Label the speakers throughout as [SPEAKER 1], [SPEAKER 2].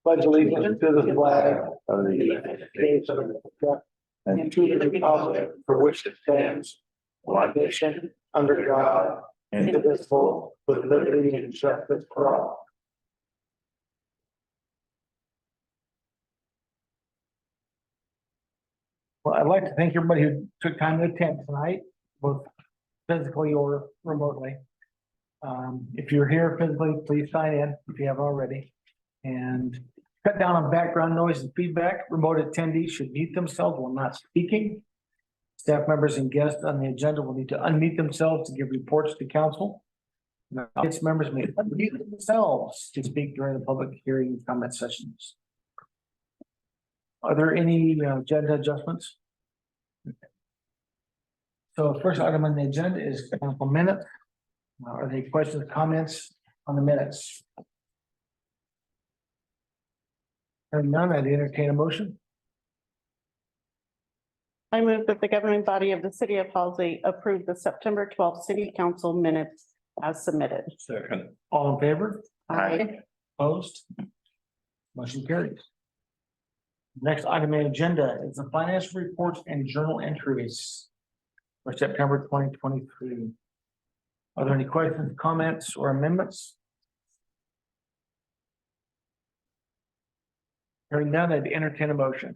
[SPEAKER 1] Pledge allegiance to the flag of the United States of America and to the republic for which it stands, one nation, under God, indivisible, with liberty and justice for all. Well, I'd like to thank everybody who took time to attend tonight, both physically or remotely. If you're here physically, please sign in if you haven't already. And cut down on background noise and feedback. Remote attendees should mute themselves while not speaking. Staff members and guests on the agenda will need to unmute themselves to give reports to council. Audience members may unmute themselves to speak during the public hearing and comment sessions. Are there any agenda adjustments? So first item on the agenda is council minutes. Are there any questions or comments on the minutes? Hearing none, I'd entertain a motion.
[SPEAKER 2] I move that the governing body of the city of Halsey approve the September 12th city council minutes as submitted.
[SPEAKER 3] Second.
[SPEAKER 1] All in favor?
[SPEAKER 2] Aye.
[SPEAKER 1] Opposed? Motion carries. Next item on the agenda is the financial reports and journal entries for September 2023. Are there any questions, comments, or amendments? Hearing none, I'd entertain a motion.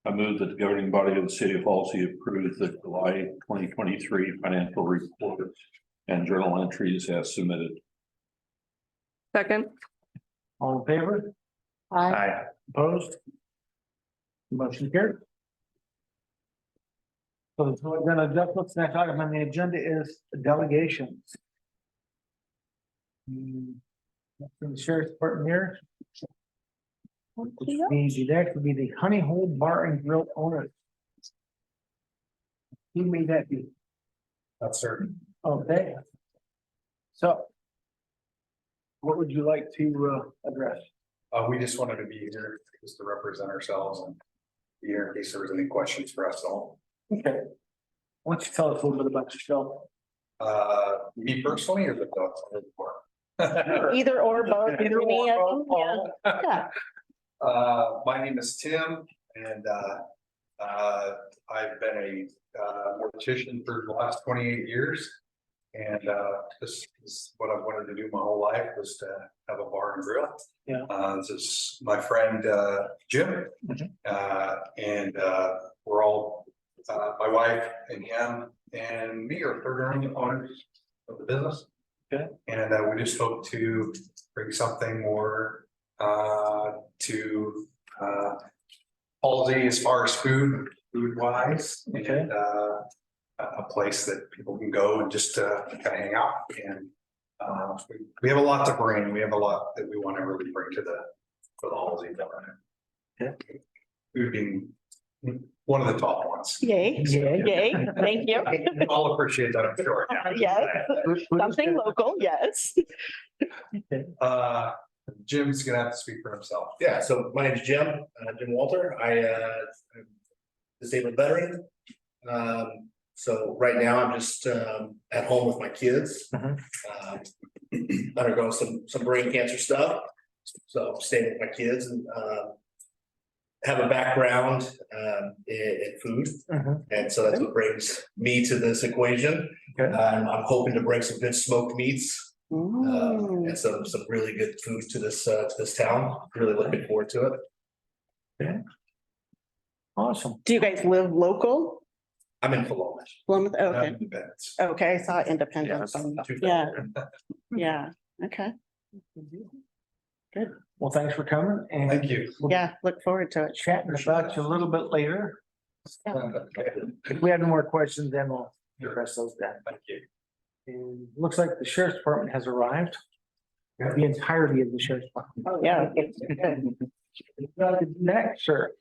[SPEAKER 3] I move that the governing body of the city of Halsey approve the July 2023 financial reports and journal entries as submitted.
[SPEAKER 2] Second.
[SPEAKER 1] All in favor?
[SPEAKER 2] Aye.
[SPEAKER 1] Opposed? Motion carried. So then adjustments, next item on the agenda is delegations. From the sheriff's department here. Which means the next would be the Honey Hole Bar and Grill owners. Who may that be?
[SPEAKER 4] Not certain.
[SPEAKER 1] Okay. So. What would you like to address?
[SPEAKER 4] We just wanted to be here just to represent ourselves and be here in case there was any questions for us all.
[SPEAKER 1] Okay. Why don't you tell us a little bit about yourself?
[SPEAKER 4] Me personally or the dogs?
[SPEAKER 2] Either or both.
[SPEAKER 1] Either
[SPEAKER 2] Any
[SPEAKER 1] or
[SPEAKER 2] of them, yeah.
[SPEAKER 4] My name is Tim and I've been a mortician for the last 28 years. And this is what I've wanted to do my whole life, was to have a bar and grill.
[SPEAKER 1] Yeah.
[SPEAKER 4] This is my friend Jim. And we're all my wife and him and me are third owners of the business.
[SPEAKER 1] Okay.
[SPEAKER 4] And we just hope to bring something more to Halsey as far as food wise.
[SPEAKER 1] Okay.
[SPEAKER 4] And a place that people can go and just kind of hang out. And we have a lot to bring. We have a lot that we want to really bring to the Halsey.
[SPEAKER 1] Okay.
[SPEAKER 4] Food being one of the top ones.
[SPEAKER 2] Yay,
[SPEAKER 1] Yay.
[SPEAKER 2] yay, thank you.
[SPEAKER 4] I'll appreciate that, I'm sure.
[SPEAKER 2] Yes, something local, yes.
[SPEAKER 4] Jim's gonna have to speak for himself.
[SPEAKER 5] Yeah, so my name is Jim, Jim Walter. I'm a disabled veteran. So right now I'm just at home with my kids. Undergo some brain cancer stuff. So I'm staying with my kids and have a background in food. And so that's what brings me to this equation.
[SPEAKER 1] Okay.
[SPEAKER 5] I'm hoping to bring some good smoked meats.
[SPEAKER 2] Mm.
[SPEAKER 5] And some really good food to this town. Really looking forward to it.
[SPEAKER 1] Okay. Awesome.
[SPEAKER 2] Do you guys live local?
[SPEAKER 5] I'm in Paloma.
[SPEAKER 2] Plymouth, okay,
[SPEAKER 4] Independence.
[SPEAKER 2] okay, I saw Independence. Yeah, yeah, okay,
[SPEAKER 1] Well, thanks for coming and
[SPEAKER 4] Thank you.
[SPEAKER 2] yeah, look forward to it.
[SPEAKER 1] chatting about you a little bit later. If we have no more questions, then we'll address those then.
[SPEAKER 4] Thank you.
[SPEAKER 1] And looks like the sheriff's department has arrived. The entirety of the sheriff's department.
[SPEAKER 2] Oh, yeah.
[SPEAKER 1] Next, sir.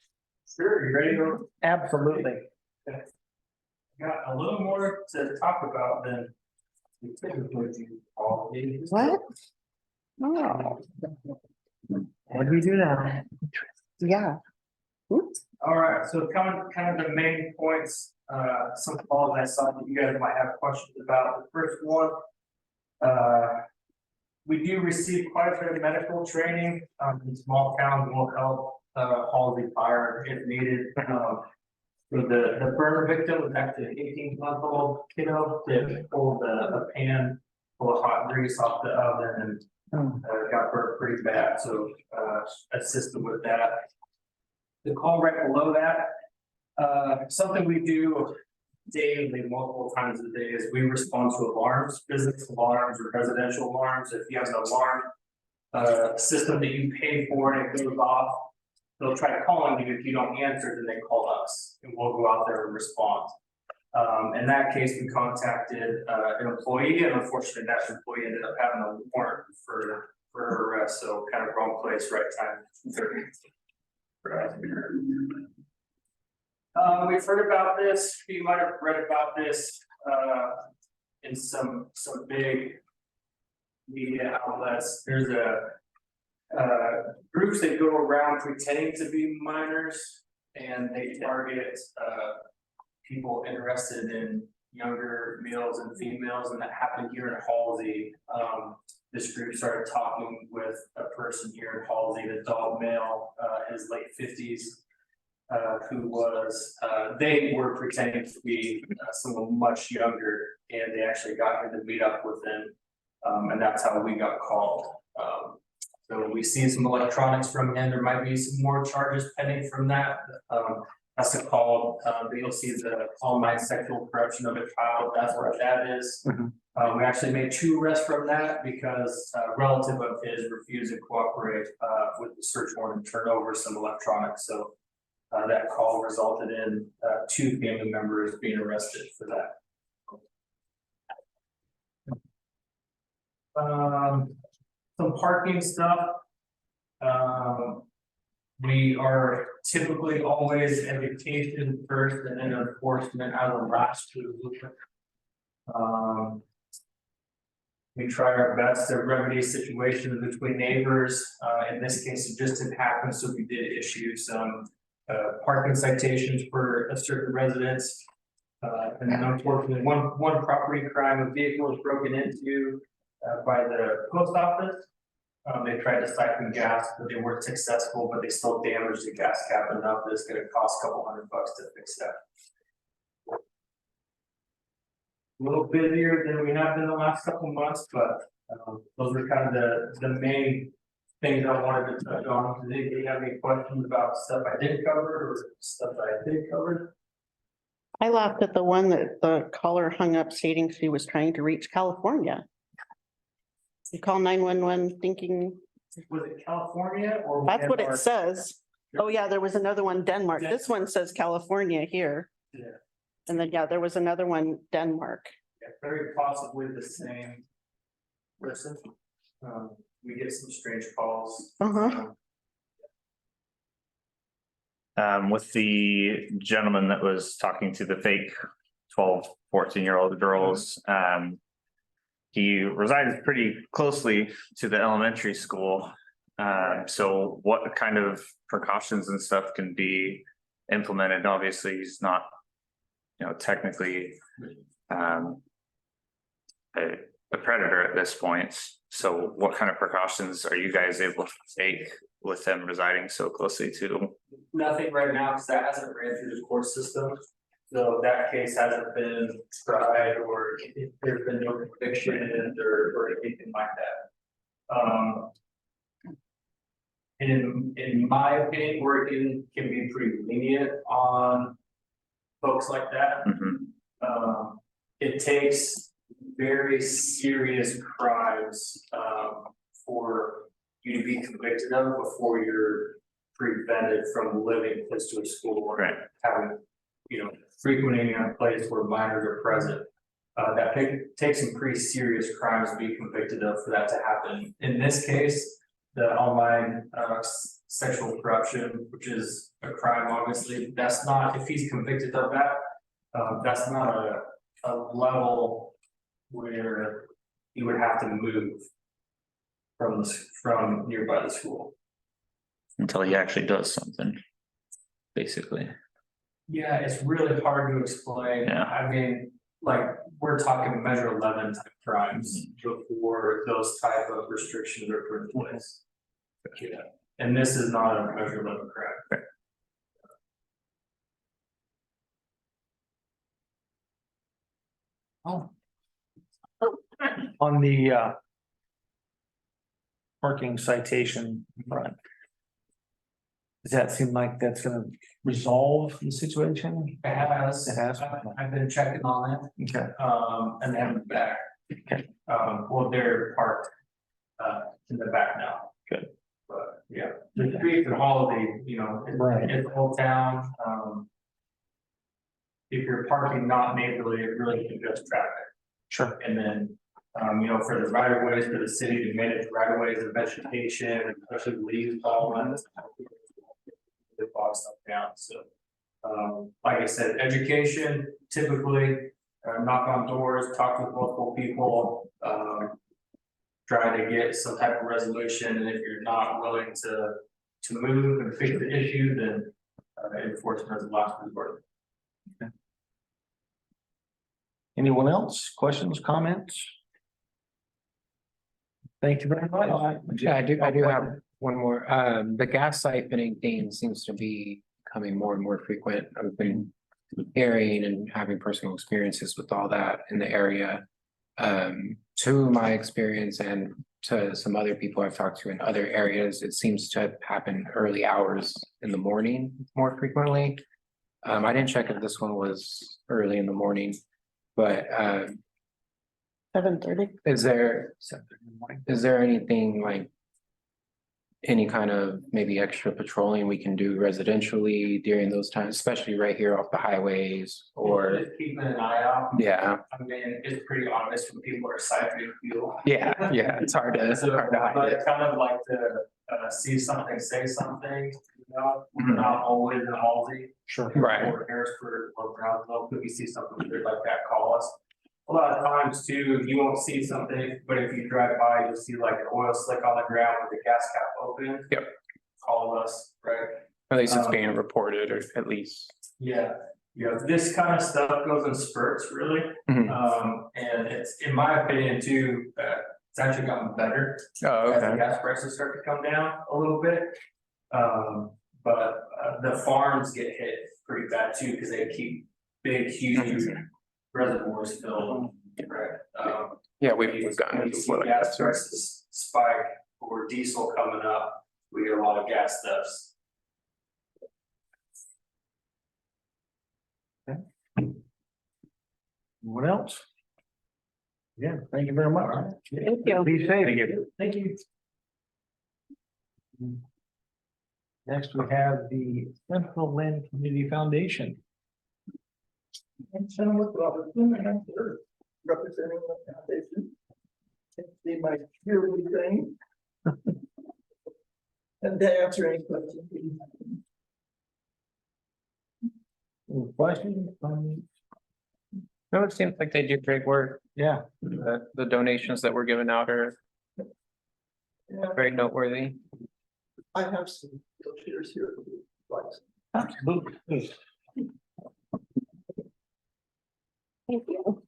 [SPEAKER 6] Sure, you ready to?
[SPEAKER 1] Absolutely.
[SPEAKER 6] Got a little more to talk about than we typically do.
[SPEAKER 2] What? Oh,
[SPEAKER 1] What do we do now?
[SPEAKER 2] yeah.
[SPEAKER 6] All right, so kind of the main points, some calls I saw that you guys might have questions about. The first one We do receive quite a bit of medical training, in small towns will help, Halsey Fire if needed. For the burn victim was actually an 18-month-old kiddo that pulled a pan full of hot grease off the oven and got burnt pretty bad, so assisted with that. The call right below that, something we do daily, multiple times a day, is we respond to alarms, business alarms or residential alarms. If you have an alarm system that you pay for and it goes off, they'll try calling you. If you don't answer, then they call us and we'll go out there and respond. In that case, we contacted an employee, and unfortunately that employee ended up having a warrant for arrest, so kind of wrong place, right time. We've heard about this, you might have read about this in some big media outlets. There's groups that go around pretending to be minors, and they target people interested in younger males and females, and that happened here in Halsey. This group started talking with a person here in Halsey, an adult male, in his late 50s, who was, they were pretending to be someone much younger, and they actually got him to meet up with them, and that's how we got called. So we see some electronics from him. There might be some more charges pending from that. That's a call, you'll see the online sexual corruption of a child, that's what that is. We actually made 2 arrests from that because a relative of his refused to cooperate with the search warrant and turn over some electronics. So that call resulted in 2 family members being arrested for that. Some parking stuff. We are typically always education first and then enforcement out of the last 2. We try our best to remedy situations between neighbors. In this case, it just didn't happen, so we did issue some parking citations for a certain residence. And then unfortunately, one property crime, a vehicle was broken into by the post office. They tried to siphon gas, but they weren't successful, but they still damaged the gas cap enough that it's gonna cost a couple $100 to fix that. A little busier than we have been the last couple months, but those are kind of the main things I wanted to touch on. Do you have any questions about stuff I didn't cover or stuff that I did cover?
[SPEAKER 2] I laughed at the one that the caller hung up stating she was trying to reach California. You call 911 thinking.
[SPEAKER 6] Was it California or?
[SPEAKER 2] That's what it
[SPEAKER 6] Denmark?
[SPEAKER 2] says. Oh, yeah, there was another one, Denmark. This one says California here.
[SPEAKER 6] Yeah.
[SPEAKER 2] And then, yeah, there was another one, Denmark.
[SPEAKER 6] Yeah, very possibly the same person. We get some strange calls.
[SPEAKER 7] With the gentleman that was talking to the fake 12, 14-year-old girls, he resides pretty closely to the elementary school. So what kind of precautions and stuff can be implemented? Obviously, he's not, technically a predator at this point. So what kind of precautions are you guys able to take with them residing so closely to?
[SPEAKER 6] Nothing right now, because that hasn't ran through the court system. So that case hasn't been tried, or there's been no conviction or anything like that. In my opinion, working can be pretty lenient on folks like that. It takes very serious crimes for you to be convicted of before you're prevented from living close to a school or having, frequenting in a place where minors are present. That takes some pretty serious crimes to be convicted of for that to happen. In this case, the online sexual corruption, which is a crime, obviously, that's not, if he's convicted of that, that's not a level where he would have to move from nearby the school.
[SPEAKER 7] Until he actually does something, basically.
[SPEAKER 6] Yeah, it's really hard to explain.
[SPEAKER 7] Yeah.
[SPEAKER 6] I mean, like we're talking measure 11 type crimes before those type of restrictions are put in place. Yeah, and this is not a measure 11 crime.
[SPEAKER 1] Oh. On the parking citation front. Does that seem like that's gonna resolve the situation?
[SPEAKER 6] It has.
[SPEAKER 1] It has?
[SPEAKER 6] I've been checking on it,
[SPEAKER 1] Okay,
[SPEAKER 6] and they haven't been back.
[SPEAKER 1] Okay.
[SPEAKER 6] Well, they're parked, in the back now.
[SPEAKER 1] Good.
[SPEAKER 6] But, yeah, the streets and Holiday,
[SPEAKER 1] Right.
[SPEAKER 6] it's Old Town, if you're parking not neighborly, it really congests traffic.
[SPEAKER 1] sure.
[SPEAKER 6] And then, for the right of ways for the city to manage right of ways and vegetation, especially leaves falling. They bog stuff down, so. Like I said, education, typically, knock on doors, talk with multiple people, try to get some type of resolution, and if you're not willing to move and fix the issue, then enforcement is the last resort.
[SPEAKER 1] Anyone else? Questions, comments? Thank you very much.
[SPEAKER 8] Yeah, I do have one more. The gas siphoning thing seems to be becoming more and more frequent. I've been hearing and having personal experiences with all that in the area. To my experience and to some other people I've talked to in other areas, it seems to happen early hours in the morning more frequently. I didn't check if this one was early in the morning, but
[SPEAKER 2] 7:30.
[SPEAKER 8] is there anything like any kind of maybe extra patrolling we can do residentially during those times, especially right here off the highways or,
[SPEAKER 6] Just keeping an eye out.
[SPEAKER 8] yeah,
[SPEAKER 6] I mean, it's pretty obvious when people are siphoning fuel.
[SPEAKER 8] yeah, it's hard to
[SPEAKER 6] So,
[SPEAKER 8] hide
[SPEAKER 6] but
[SPEAKER 8] it.
[SPEAKER 6] I kind of like to see something, say something, we're not always in Halsey.
[SPEAKER 1] Sure.
[SPEAKER 8] Right.
[SPEAKER 6] Or Harrisburg or Brownsville, if you see something weird like that, call us. A lot of times too, you won't see something, but if you drive by, you'll see like an oil slick on the ground with the gas cap open.
[SPEAKER 8] Yep.
[SPEAKER 6] Call us, right?
[SPEAKER 8] At least it's being reported, or at least.
[SPEAKER 6] Yeah, this kind of stuff goes in spurts, really.
[SPEAKER 8] Mhm.
[SPEAKER 6] And it's, in my opinion too, it's actually gotten better.
[SPEAKER 8] Oh,
[SPEAKER 6] As the
[SPEAKER 8] okay.
[SPEAKER 6] gas prices start to come down a little bit. But the farms get hit pretty bad too, because they keep big, huge reservoirs filled, right?
[SPEAKER 8] Yeah,
[SPEAKER 6] When
[SPEAKER 8] we've
[SPEAKER 6] you
[SPEAKER 8] gotten it
[SPEAKER 6] see
[SPEAKER 8] before like
[SPEAKER 6] gas
[SPEAKER 8] that. So
[SPEAKER 6] prices spike or diesel coming up, we get a lot of gas thefts.
[SPEAKER 1] What else? Yeah, thank you very much.
[SPEAKER 2] Thank you.
[SPEAKER 1] Be safe. Thank you. Next, we have the Central Lynn Community Foundation.
[SPEAKER 9] And Senator Robertson, and I'm here representing the foundation. Can see my yearly thing. And to answer any questions.
[SPEAKER 1] Any questions? Comments?
[SPEAKER 8] no, it seems like they do great work.
[SPEAKER 1] Yeah,
[SPEAKER 8] The donations that were given out are
[SPEAKER 9] Yeah,
[SPEAKER 8] very noteworthy.
[SPEAKER 9] I have some wheelchairs here. Like,
[SPEAKER 1] absolutely.
[SPEAKER 2] Thank you.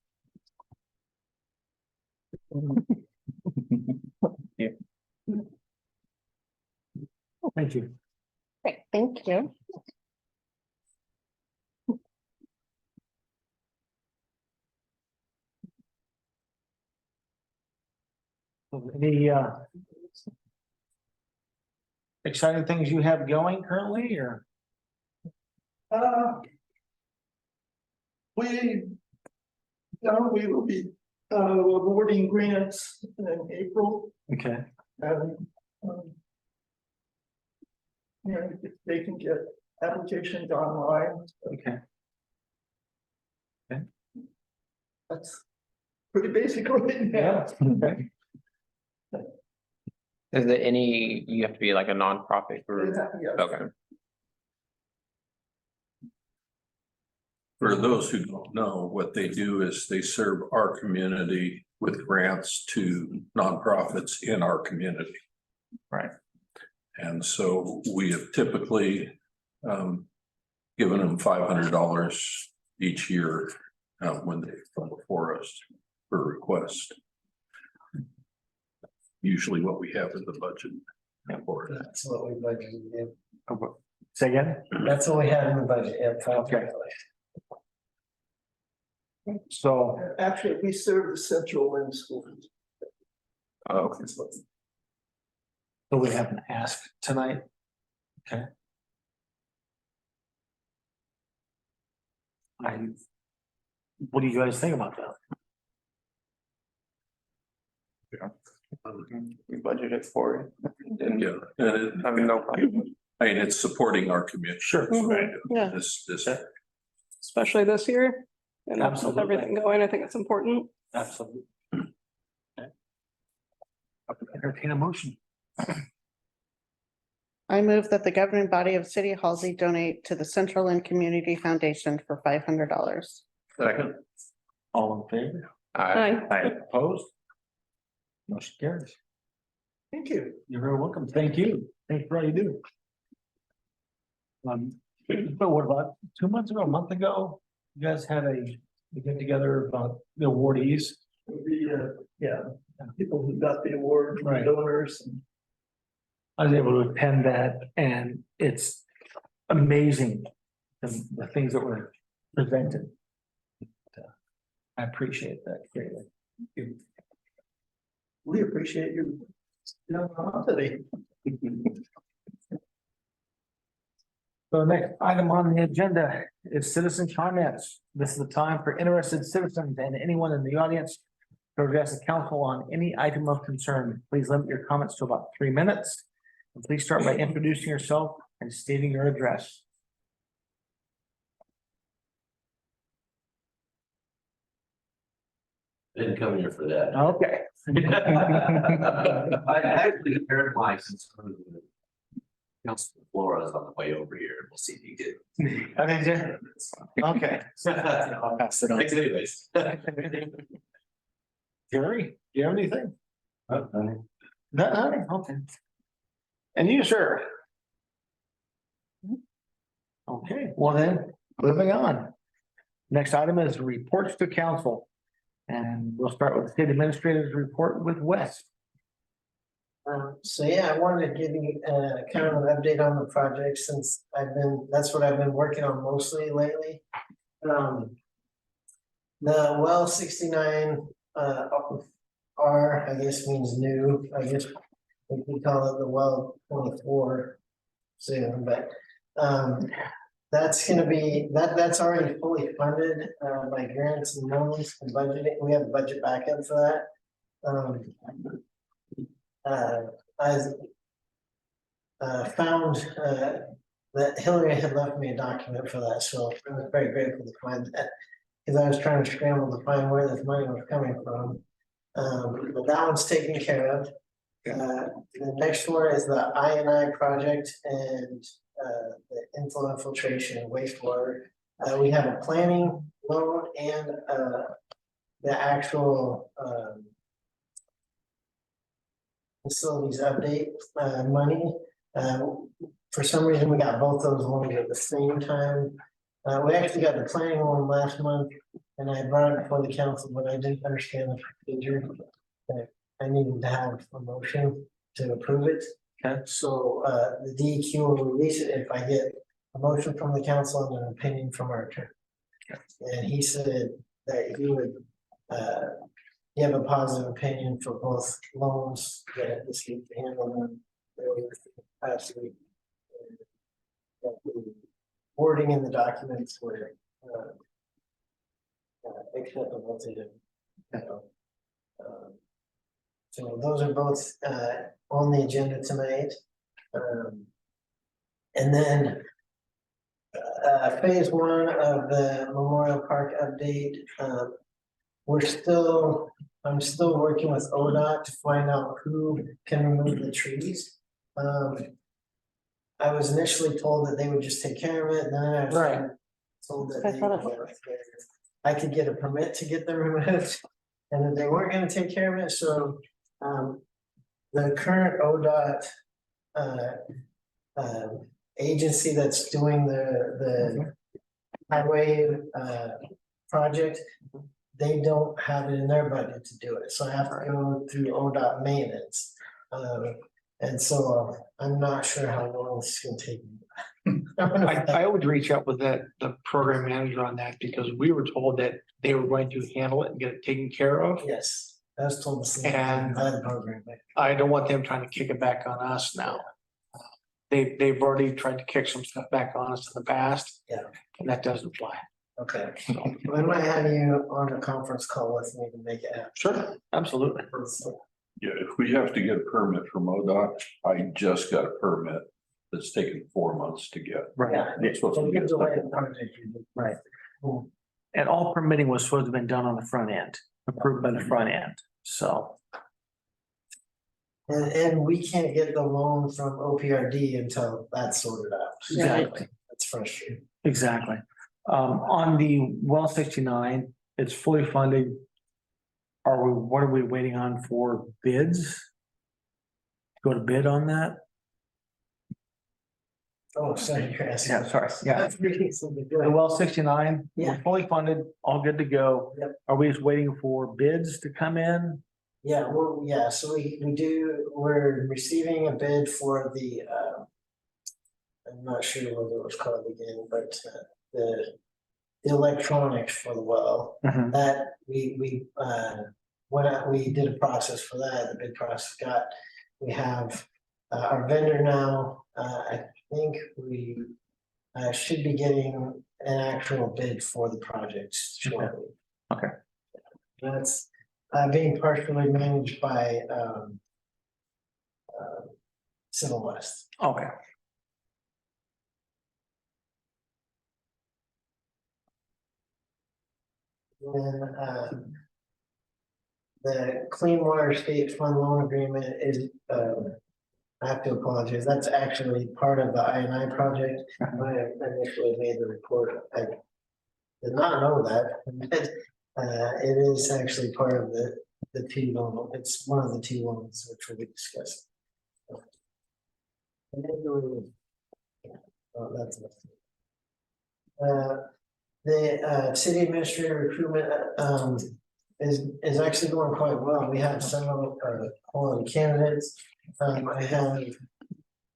[SPEAKER 1] Thank you.
[SPEAKER 2] Great, thank you.
[SPEAKER 1] Any exciting things you have going currently, or?
[SPEAKER 9] we will be awarding grants in April.
[SPEAKER 1] Okay,
[SPEAKER 9] And, if they can get applications online,
[SPEAKER 1] okay.
[SPEAKER 9] that's pretty basic right now.
[SPEAKER 1] Yeah, okay.
[SPEAKER 8] Is there any, you have to be like a nonprofit group?
[SPEAKER 9] Yeah.
[SPEAKER 8] Okay.
[SPEAKER 3] For those who don't know, what they do is they serve our community with grants to nonprofits in our community.
[SPEAKER 1] Right.
[SPEAKER 3] And so we have typically given them $500 each year when they come for us for request. Usually what we have in the budget for it.
[SPEAKER 9] That's what we budgeted, yeah.
[SPEAKER 1] Say again?
[SPEAKER 9] That's what we had in the budget, yeah.
[SPEAKER 1] Okay. So,
[SPEAKER 9] Actually, we serve the Central Wind School.
[SPEAKER 1] oh, so we haven't asked tonight. Okay. What do you guys think about that?
[SPEAKER 8] We budgeted for it.
[SPEAKER 3] Yeah. And
[SPEAKER 8] I mean, no problem.
[SPEAKER 3] I mean, it's supporting our community.
[SPEAKER 1] Sure.
[SPEAKER 2] Yeah.
[SPEAKER 3] This,
[SPEAKER 10] Especially this year. And with
[SPEAKER 1] Absolutely.
[SPEAKER 10] everything going, I think it's important.
[SPEAKER 1] Absolutely. Okay. I would entertain a motion.
[SPEAKER 2] I move that the governing body of City of Halsey donate to the Central End Community Foundation for $500.
[SPEAKER 3] second,
[SPEAKER 1] All in favor?
[SPEAKER 10] Aye.
[SPEAKER 1] Opposed? Motion carries.
[SPEAKER 9] Thank you.
[SPEAKER 1] You're very welcome. Thank you. Thanks for all you do. But what about 2 months ago, a month ago, you guys had a get together about the awardees?
[SPEAKER 9] Yeah, people who got the award,
[SPEAKER 1] Right.
[SPEAKER 9] donors. And
[SPEAKER 1] I was able to attend that and it's amazing the things that were presented. I appreciate that greatly. Thank you.
[SPEAKER 9] we appreciate you. Today.
[SPEAKER 1] So next item on the agenda is citizen comments. This is the time for interested citizens and anyone in the audience to address the council on any item of concern. Please limit your comments to about 3 minutes. And please start by introducing yourself and stating your address.
[SPEAKER 11] Didn't come here for that.
[SPEAKER 1] Okay.
[SPEAKER 11] I actually heard my concern with Councilman Flores on the way over here. We'll see if he did.
[SPEAKER 1] Okay.
[SPEAKER 8] I'll pass it on.
[SPEAKER 11] Thanks anyways.
[SPEAKER 1] Gary, do you have anything? Nothing, okay. And you, sir? Okay, well then, moving on. Next item is reports to council. And we'll start with the state administrator's report with Wes.
[SPEAKER 12] So yeah, I wanted to give you kind of an update on the project since that's what I've been working on mostly lately. The well 69 R, I guess means new, I guess we call it the well 24 soon, but that's gonna be, that's already fully funded by grants and loans and budgeting. We have a budget backup for that. I found that Hillary had left me a document for that, so I was very grateful to find that. Because I was trying to scramble to find where this money was coming from. But that one's taken care of. The next one is the I&I project and the inflow infiltration and wastewater. We have a planning loan and the actual facilities update money. For some reason, we got both those loans at the same time. We actually got the planning loan last month, and I brought it before the council, but I didn't understand the procedure. I needed to have a motion to approve it.
[SPEAKER 1] Okay.
[SPEAKER 12] So the DEQ will release it if I get a motion from the council and an opinion from our attorney. And he said that he would give a positive opinion for both loans that this week to handle them. Last week. The wording in the documents were acceptable to him. So those are both on the agenda tonight. And then phase one of the Memorial Park update. I'm still working with ODOT to find out who can remove the trees. I was initially told that they would just take care of it, and then I was told that I could get a permit to get them removed, and that they weren't gonna take care of it, so the current ODOT agency that's doing the highway project, they don't have it in their budget to do it, so I have to go through ODOT maintenance. And so I'm not sure how long this is gonna take.
[SPEAKER 1] I would reach out with the program manager on that because we were told that they were going to handle it and get it taken care of.
[SPEAKER 12] Yes, I was told the same.
[SPEAKER 1] And-
[SPEAKER 12] by the program.
[SPEAKER 1] I don't want them trying to kick it back on us now. They've already tried to kick some stuff back on us in the past.
[SPEAKER 12] Yeah.
[SPEAKER 1] And that doesn't fly.
[SPEAKER 12] Okay, well, I might have you on a conference call with me to make it happen.
[SPEAKER 1] Sure, absolutely.
[SPEAKER 3] Yeah, if we have to get a permit from ODOT, I just got a permit that's taken 4 months to get.
[SPEAKER 1] Right.
[SPEAKER 12] Yeah.
[SPEAKER 3] It's supposed to
[SPEAKER 12] So
[SPEAKER 3] be
[SPEAKER 12] give the way
[SPEAKER 3] a-
[SPEAKER 12] the project you did.
[SPEAKER 1] Right.
[SPEAKER 12] Cool.
[SPEAKER 1] And all permitting was supposed to have been done on the front end, approved by the front end, so.
[SPEAKER 12] And we can't get the loan from OPRD until that's sorted out.
[SPEAKER 1] Exactly.
[SPEAKER 12] That's frustrating.
[SPEAKER 1] Exactly. On the well 69, it's fully funded. What are we waiting on for bids? Go to bid on that?
[SPEAKER 12] Oh, sorry, you're asking.
[SPEAKER 1] Yeah, sorry, yeah.
[SPEAKER 12] That's really something
[SPEAKER 1] The
[SPEAKER 12] good.
[SPEAKER 1] well 69,
[SPEAKER 12] Yeah.
[SPEAKER 1] we're fully funded, all good to go.
[SPEAKER 12] Yep.
[SPEAKER 1] Are we just waiting for bids to come in?
[SPEAKER 12] Yeah, well, yeah, so we're receiving a bid for the, I'm not sure what it was called again, but, the electronics for the well.
[SPEAKER 1] Mhm.
[SPEAKER 12] That we did a process for that, the bid process we have our vendor now, I think we should be getting an actual bid for the project shortly.
[SPEAKER 1] Okay.
[SPEAKER 12] That's being partially managed by Civil West.
[SPEAKER 1] Okay.
[SPEAKER 12] And the Clean Water State Fund Loan Agreement is, I have to apologize, that's actually part of the I&I project. When I initially made the report, I did not know that, but it is actually part of the T loan, it's one of the T loans which we'll be discussing. Oh, that's it. The city administrator recruitment is actually going quite well. We have several quality candidates.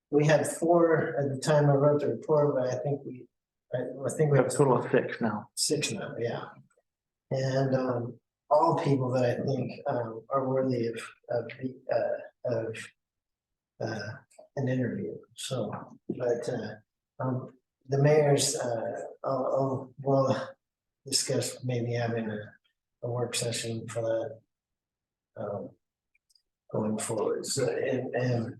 [SPEAKER 12] We had 4 at the time I wrote the report, but I think we
[SPEAKER 1] We have a total of 6 now.
[SPEAKER 12] 6 now, yeah. And all people that I think are worthy of an interview, so, but the mayor's, we'll discuss maybe having a work session for that. Going forward, so, and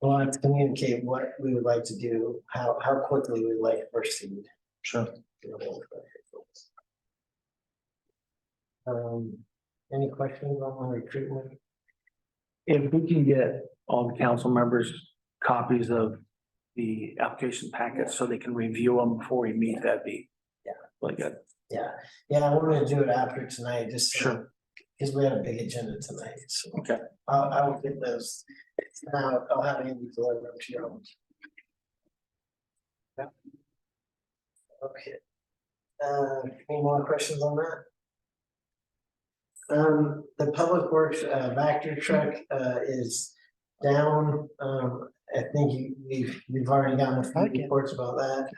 [SPEAKER 12] we'll have to communicate what we would like to do, how quickly we'd like to proceed.
[SPEAKER 1] Sure.
[SPEAKER 12] Any questions on the recruitment?
[SPEAKER 1] If we can get all the council members copies of the application packets so they can review them before we meet, that'd be.
[SPEAKER 12] Yeah.
[SPEAKER 1] Really good.
[SPEAKER 12] Yeah, I wanted to do it after tonight, just.
[SPEAKER 1] Sure.
[SPEAKER 12] Because we had a big agenda tonight, so.
[SPEAKER 1] Okay.
[SPEAKER 12] I will get those. Now, I'll have Andy deliver them to you. Yeah. Okay. Any more questions on that? The Public Works Vector truck is down. I think we've already gotten a few reports about that.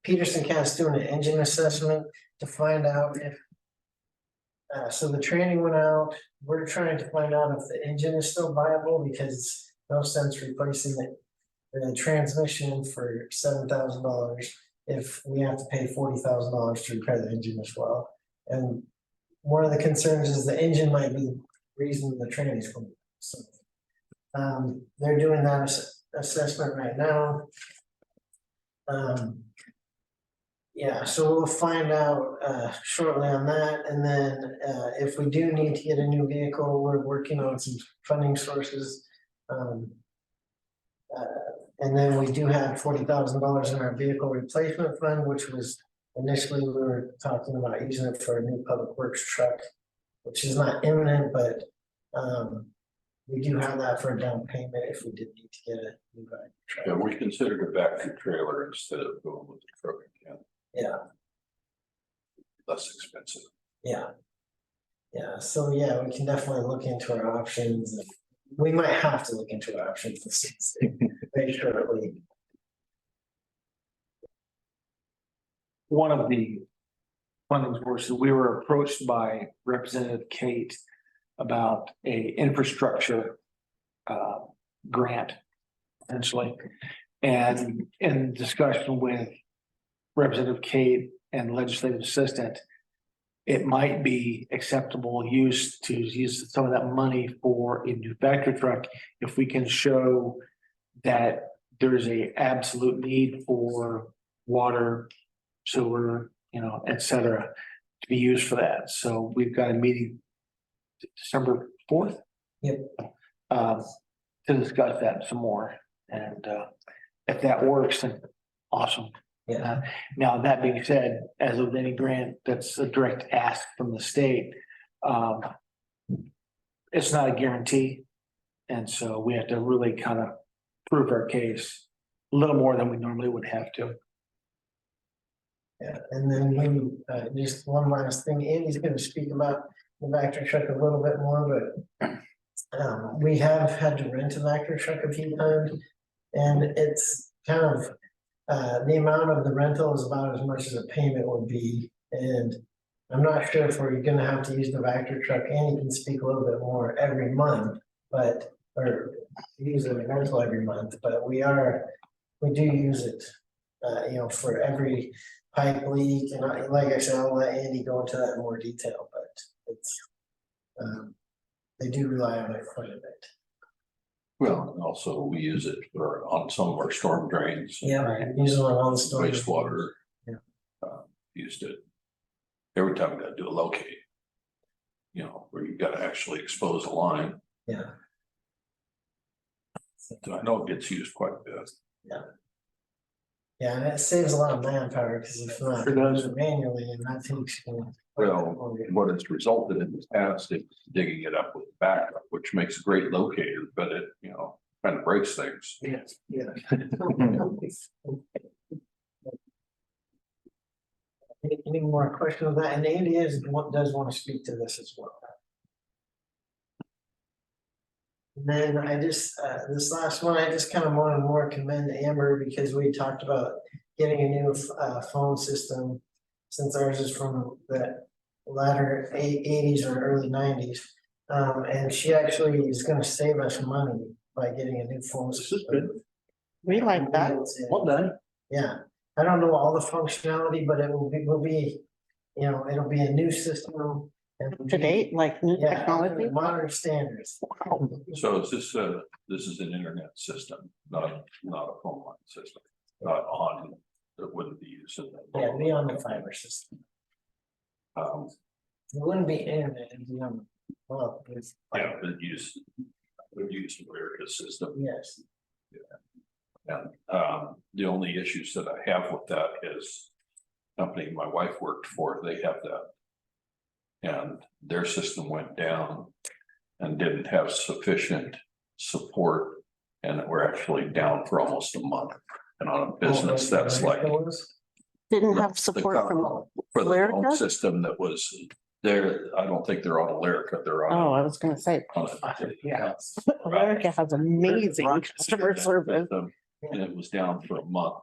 [SPEAKER 12] Peterson County's doing an engine assessment to find out if. So the training went out, we're trying to find out if the engine is still viable, because no sense replacing the transmission for $7,000 if we have to pay $40,000 to repair the engine as well. And one of the concerns is the engine might be the reason the train is going. So they're doing that assessment right now. Yeah, so we'll find out shortly on that, and then if we do need to get a new vehicle, we're working on some funding sources. And then we do have $40,000 in our vehicle replacement fund, which was initially we were talking about using it for a new public works truck, which is not imminent, but we do have that for a down payment if we did need to get a new truck.
[SPEAKER 3] Yeah, we considered a vacuum trailer instead of going with the truck again.
[SPEAKER 12] Yeah,
[SPEAKER 3] less expensive.
[SPEAKER 12] Yeah. Yeah, so yeah, we can definitely look into our options. And we might have to look into our options to see, make sure that we.
[SPEAKER 1] One of the funding sources, we were approached by Representative Kate about a infrastructure grant, essentially. And in discussion with Representative Kate and legislative assistant, it might be acceptable use to use some of that money for a new factory truck if we can show that there's a absolute need for water, sewer, et cetera, to be used for that. So we've got a meeting December 4th.
[SPEAKER 12] Yep.
[SPEAKER 1] To discuss that some more. And if that works, then awesome.
[SPEAKER 12] Yeah.
[SPEAKER 1] Now, that being said, as with any grant, that's a direct ask from the state. It's not a guarantee. And so we have to really kind of prove our case a little more than we normally would have to.
[SPEAKER 12] Yeah, and then just one last thing, Andy's gonna speak about the Vector truck a little bit more, but. We have had to rent a Vector truck a few times, and it's kind of. The amount of the rental is about as much as a payment would be, and I'm not sure if we're gonna have to use the Vector truck. Andy can speak a little bit more every month, or use the rental every month, but we do use it. For every pipe leak, and like I said, I'll let Andy go into that in more detail, but it's. They do rely on it quite a bit.
[SPEAKER 3] Well, and also we use it on some of our storm drains.
[SPEAKER 12] Yeah, right. Use it on all the storm.
[SPEAKER 3] Wastewater.
[SPEAKER 12] Yeah.
[SPEAKER 3] Used it. Every time we gotta do a locate. Where you gotta actually expose a line.
[SPEAKER 12] Yeah.
[SPEAKER 3] So I know it gets used quite a bit.
[SPEAKER 12] Yeah. Yeah, and it saves a lot of manpower, because if not,
[SPEAKER 1] Sure does.
[SPEAKER 12] manually, and that takes.
[SPEAKER 3] Well, what it's resulted in the past is digging it up with backup, which makes a great locator, but it, kind of breaks things.
[SPEAKER 12] Yes, yeah. Any more questions on that? And Andy does want to speak to this as well. And then I just, this last one, I just kind of want to more commend Amber, because we talked about getting a new phone system, since ours is from the latter 80s or early 90s. And she actually is going to save us money by getting a new phone system.
[SPEAKER 1] This is good.
[SPEAKER 2] We like that.
[SPEAKER 1] Well done.
[SPEAKER 12] Yeah, I don't know all the functionality, but it will be, it'll be a new system. And
[SPEAKER 2] To date, like new
[SPEAKER 12] yeah,
[SPEAKER 2] technology.
[SPEAKER 12] modern standards.
[SPEAKER 3] So is this is an internet system, not a phone line system, not on, that wouldn't be used.
[SPEAKER 12] Yeah, it'd be on the fiber system. It wouldn't be internet, it'd be on, it's.
[SPEAKER 3] Yeah, would use America's system.
[SPEAKER 12] Yes.
[SPEAKER 3] And the only issues that I have with that is company my wife worked for, they have that. And their system went down and didn't have sufficient support, and we're actually down for almost a month. And on a business that's like.
[SPEAKER 2] Didn't have support from
[SPEAKER 3] For the phone
[SPEAKER 2] Lyrica?
[SPEAKER 3] system that was there, I don't think they're on Lyrica, they're on.
[SPEAKER 2] Oh, I was gonna say,
[SPEAKER 1] Yeah.
[SPEAKER 2] Lyrica has amazing customer service.
[SPEAKER 3] And it was down for a month.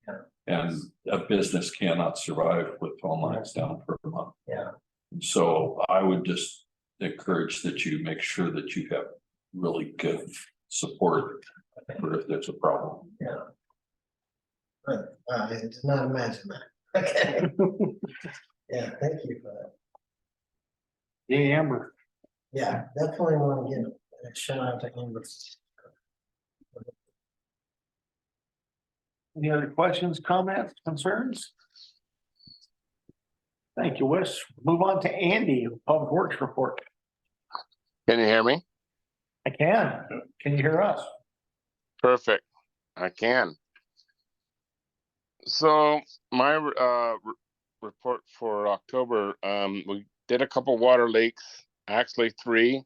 [SPEAKER 12] Yeah.
[SPEAKER 3] And a business cannot survive with phone lines down for a month.
[SPEAKER 12] Yeah.
[SPEAKER 3] So I would just encourage that you make sure that you have really good support for if there's a problem.
[SPEAKER 12] Yeah. But I did not imagine that. Okay. Yeah, thank you for that.
[SPEAKER 1] Yeah, Amber.
[SPEAKER 12] Yeah, definitely want to give a shout out to Amber.
[SPEAKER 1] Any other questions, comments, concerns? Thank you, Wes. Move on to Andy, Public Works Report.
[SPEAKER 13] Can you hear me?
[SPEAKER 1] I can. Can you hear us?
[SPEAKER 13] Perfect. I can. So my report for October, we did a couple water leaks, actually 3.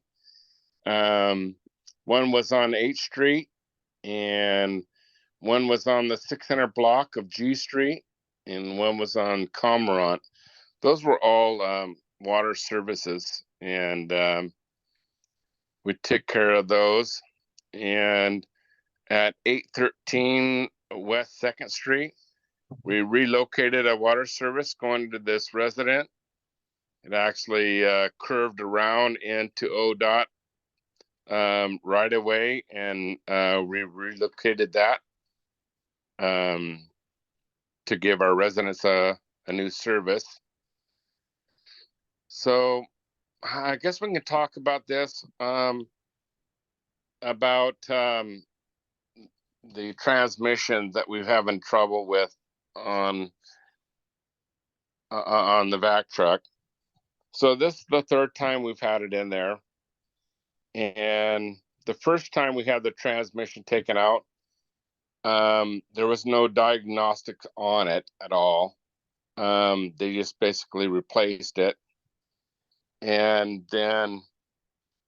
[SPEAKER 13] One was on H Street, and one was on the 600 block of G Street, and one was on Comront. those were all water services, and we took care of those. And at 813 West Second Street, we relocated a water service going to this resident. It actually curved around into ODOT right away, and we relocated that to give our residents a new service. So I guess we can talk about this, about the transmission that we're having trouble with on the vac truck. So this is the third time we've had it in there. And the first time we had the transmission taken out, there was no diagnostics on it at all. They just basically replaced it. And then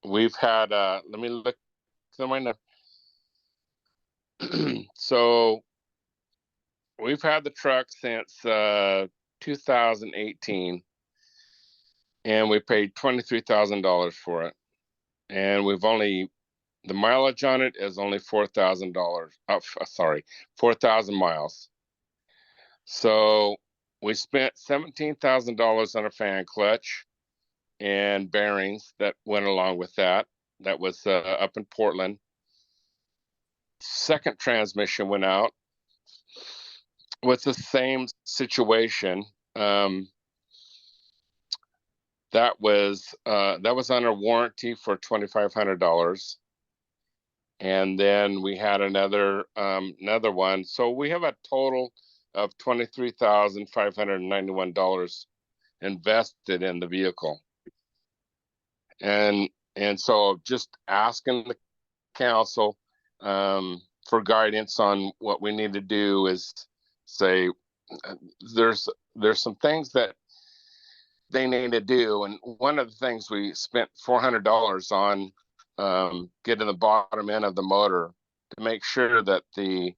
[SPEAKER 13] we've had, let me look to my notes. So we've had the truck since 2018, and we paid $23,000 for it. And we've only, the mileage on it is only $4,000. Sorry, 4,000 miles. So we spent $17,000 on a fan clutch and bearings that went along with that. That was up in Portland. Second transmission went out with the same situation. That was under warranty for $2,500, and then we had another one. So we have a total of $23,591 invested in the vehicle, and so just asking the council for guidance on what we need to do is say there's some things that they need to do, and one of the things we spent $400 on getting the bottom end of the motor to make sure that the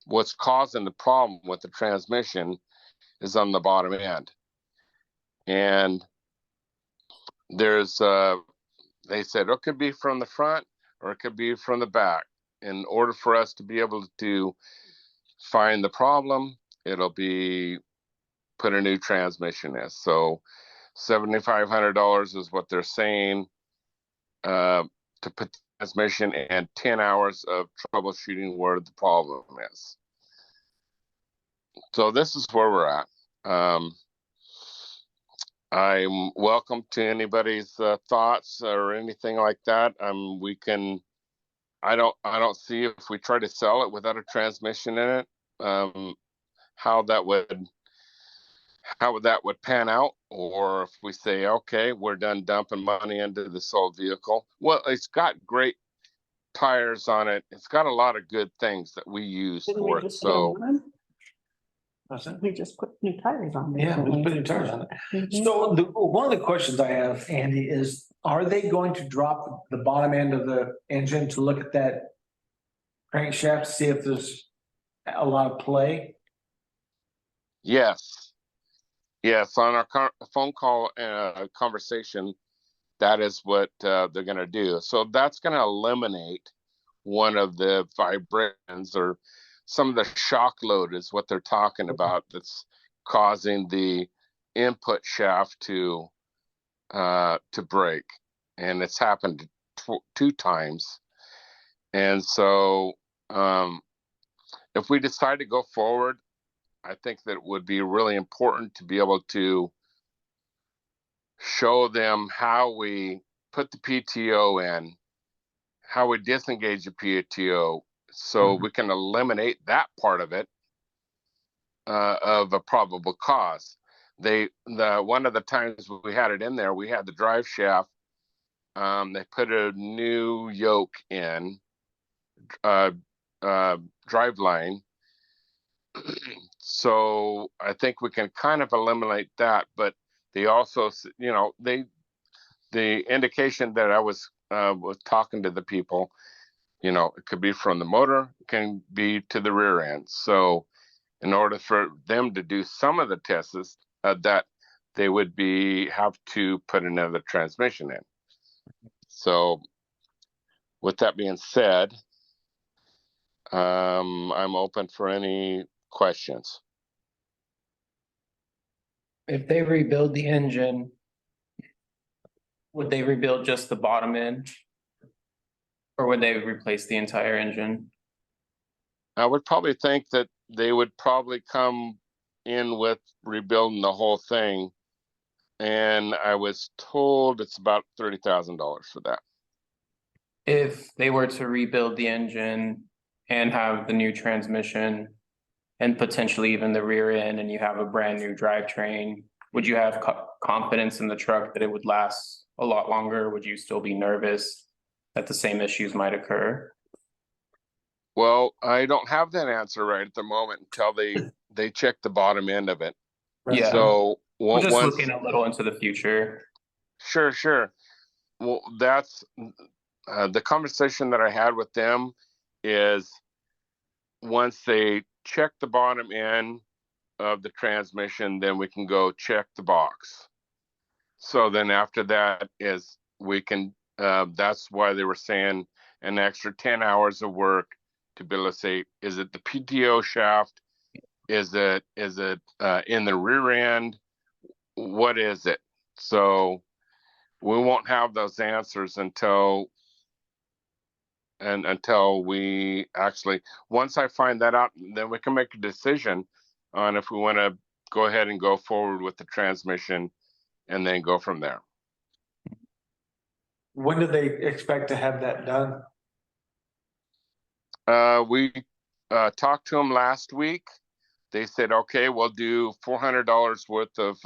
[SPEAKER 13] what's causing the problem with the transmission is on the bottom end. And there's they said it could be from the front or it could be from the back. In order for us to be able to find the problem, it'll be put a new transmission in. So $7,500 is what they're saying to put the transmission, and 10 hours of troubleshooting where the problem is. So this is where we're at. I'm welcome to anybody's thoughts or anything like that. We can. I don't see if we try to sell it without a transmission in it, how that would pan out, or if we say, okay, we're done dumping money into the sold vehicle. Well, it's got great tires on it. It's got a lot of good things that we use for it. So
[SPEAKER 2] We just put new tires on there.
[SPEAKER 1] Yeah, we put new tires on it.
[SPEAKER 2] Mhm.
[SPEAKER 1] So one of the questions I have, Andy, is are they going to drop the bottom end of the engine to look at that crankshaft, see if there's a lot of play?
[SPEAKER 13] yes, on our phone call conversation, that is what they're going to do. So that's going to eliminate one of the vibrations, or some of the shock load is what they're talking about, that's causing the input shaft to break. And it's happened two times. And so if we decide to go forward, I think that it would be really important to be able to show them how we put the PTO in, how we disengage the PTO, so we can eliminate that part of it, of a probable cause. One of the times we had it in there, we had the drive shaft. They put a new yoke in, drive line. So I think we can kind of eliminate that, but they also, the indication that I was talking to the people, it could be from the motor, it can be to the rear end. So in order for them to do some of the tests, that they would have to put another transmission in. So with that being said, I'm open for any questions.
[SPEAKER 8] If they rebuild the engine, would they rebuild just the bottom end? Or would they replace the entire engine?
[SPEAKER 13] I would probably think that they would probably come in with rebuilding the whole thing. And I was told it's about $30,000 for that.
[SPEAKER 8] If they were to rebuild the engine and have the new transmission and potentially even the rear end, and you have a brand new drivetrain, would you have confidence in the truck that it would last a lot longer? Would you still be nervous that the same issues might occur?
[SPEAKER 13] Well, I don't have that answer right at the moment until they check the bottom end of it.
[SPEAKER 8] Yeah.
[SPEAKER 13] So
[SPEAKER 8] We're just
[SPEAKER 13] once,
[SPEAKER 8] looking a little into the future.
[SPEAKER 13] Sure. Well, that's the conversation that I had with them is once they check the bottom end of the transmission, then we can go check the box. So then after that is we can, that's why they were saying an extra 10 hours of work to be able to say, is it the PTO shaft? Is it in the rear end? What is it? So we won't have those answers until we actually, once I find that out, then we can make a decision on if we want to go ahead and go forward with the transmission and then go from there.
[SPEAKER 1] When do they expect to have that done?
[SPEAKER 13] We talked to them last week. They said, okay, we'll do $400 worth of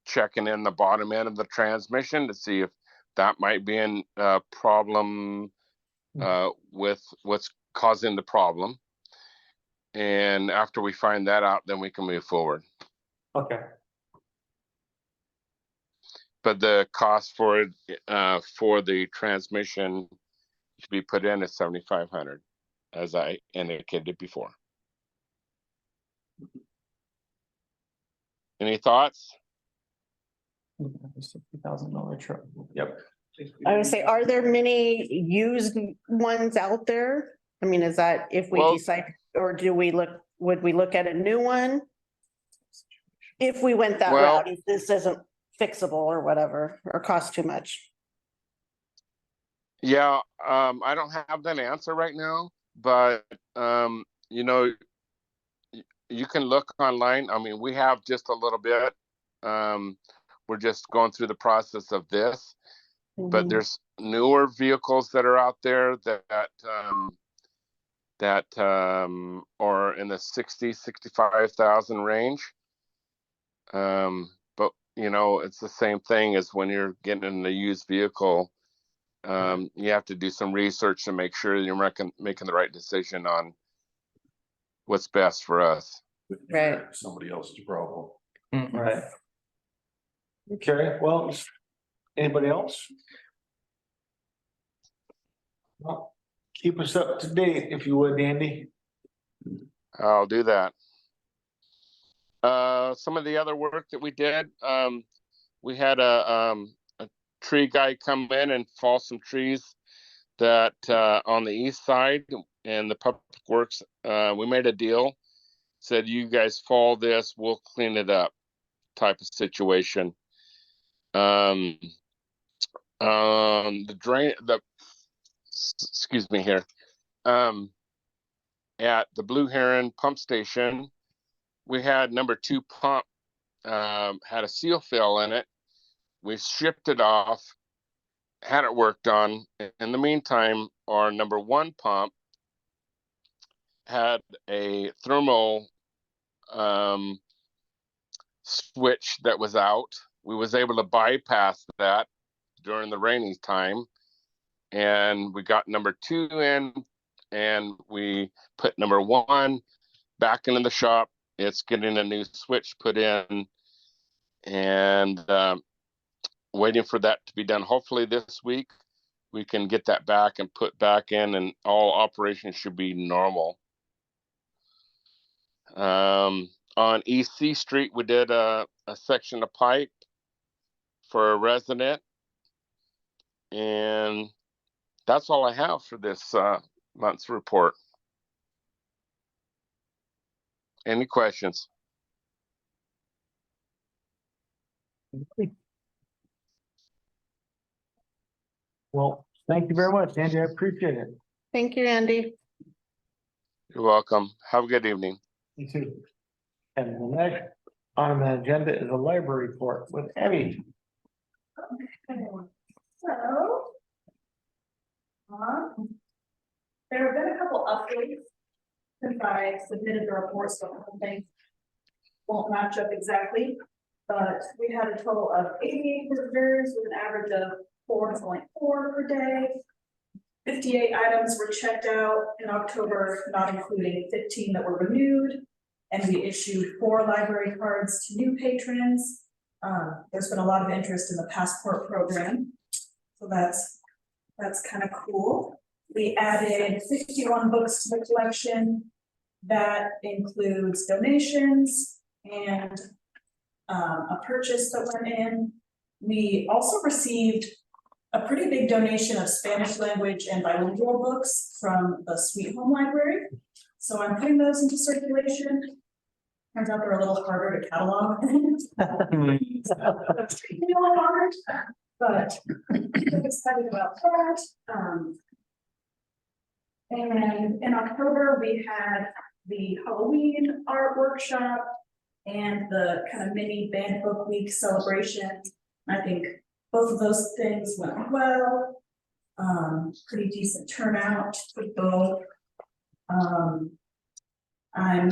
[SPEAKER 13] checking in the bottom end of the transmission to see if that might be a problem with what's causing the problem. And after we find that out, then we can move forward.
[SPEAKER 1] Okay.
[SPEAKER 13] But the cost for the transmission to be put in is $7,500, as I indicated before. Any thoughts?
[SPEAKER 8] $60,000 truck.
[SPEAKER 1] Yep.
[SPEAKER 2] I would say, are there many used ones out there? I mean, is that if we
[SPEAKER 13] Well-
[SPEAKER 2] decide, or would we look at a new one? If we went that
[SPEAKER 13] Well-
[SPEAKER 2] route, if this isn't fixable or whatever, or cost too much.
[SPEAKER 13] Yeah, I don't have that answer right now, but you know, you can look online. I mean, we have just a little bit. We're just going through the process of this, but there's newer vehicles that are out there that are in the 65,000 range. But you know, it's the same thing as when you're getting a used vehicle. You have to do some research to make sure you're making the right decision on what's best for us.
[SPEAKER 2] Right.
[SPEAKER 3] Somebody else's problem.
[SPEAKER 1] Right. Okay, well, anybody else? Well, keep us up to date if you would, Andy.
[SPEAKER 13] I'll do that. Some of the other work that we did, we had a tree guy come in and fall some trees that on the east side, and the public works, we made a deal, said you guys fall this, we'll clean it up type of situation. Excuse me here, at the Blue Heron pump station, we had number 2 pump had a seal fail in it. We shipped it off, had it worked on. In the meantime, our number 1 pump had a thermal switch that was out. We was able to bypass that during the rainy time, and we got number 2 in, and we put number 1 back into the shop. It's getting a new switch put in, and waiting for that to be done. Hopefully this week we can get that back and put back in, and all operations should be normal. On EC Street, we did a section of pipe for a resident. And that's all I have for this month's report. Any questions?
[SPEAKER 1] Well, thank you very much, Andy. I appreciate it.
[SPEAKER 2] Thank you, Andy.
[SPEAKER 13] You're welcome. Have a good evening.
[SPEAKER 1] You too. And the next on the agenda is a library report with Abby.
[SPEAKER 14] So. There have been a couple updates since I submitted the report, so a couple things won't match up exactly. But we had a total of 88 visitors with an average of 4.4 per day. 58 items were checked out in October, not including 15 that were renewed. And we issued 4 library cards to new patrons. There's been a lot of interest in the passport program. So that's kind of cool. We added 51 books to the collection. That includes donations and a purchase that went in. We also received a pretty big donation of Spanish language and bilingual books from the Sweet Home Library. So I'm putting those into circulation. Turns out they're a little harder to catalog. But I'm excited about that. And in October, we had the Halloween art workshop and the kind of mini band book week celebration. I think both of those things went well. Pretty decent turnout for both. I'm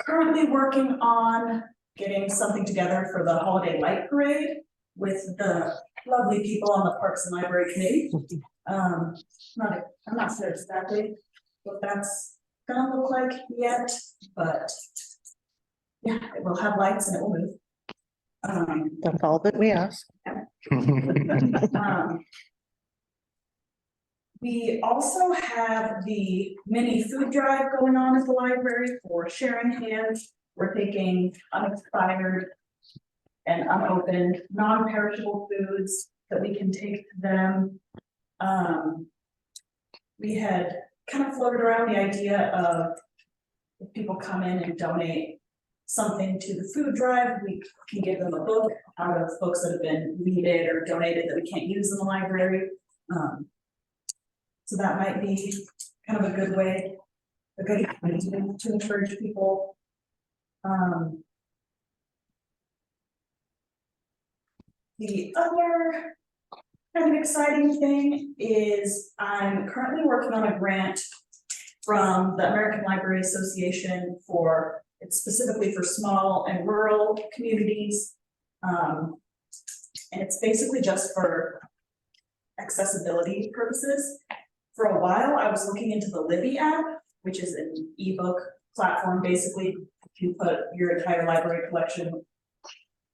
[SPEAKER 14] currently working on getting something together for the holiday light parade with the lovely people on the Parks and Library Committee. I'm not sure exactly what that's gonna look like yet, but yeah, it will have lights and it will move.
[SPEAKER 2] That's all that we ask.
[SPEAKER 14] We also have the mini food drive going on at the library for sharing hands. We're taking unexpired and unopened, non-perishable foods that we can take to them. We had kind of floated around the idea of if people come in and donate something to the food drive, we can give them a book out of books that have been needed or donated that we can't use in the library. So that might be kind of a good way, to encourage people. The other kind of exciting thing is I'm currently working on a grant from the American Library Association it's specifically for small and rural communities. And it's basically just for accessibility purposes. For a while, I was looking into the Libby app, which is an ebook platform. Basically, you put your entire library collection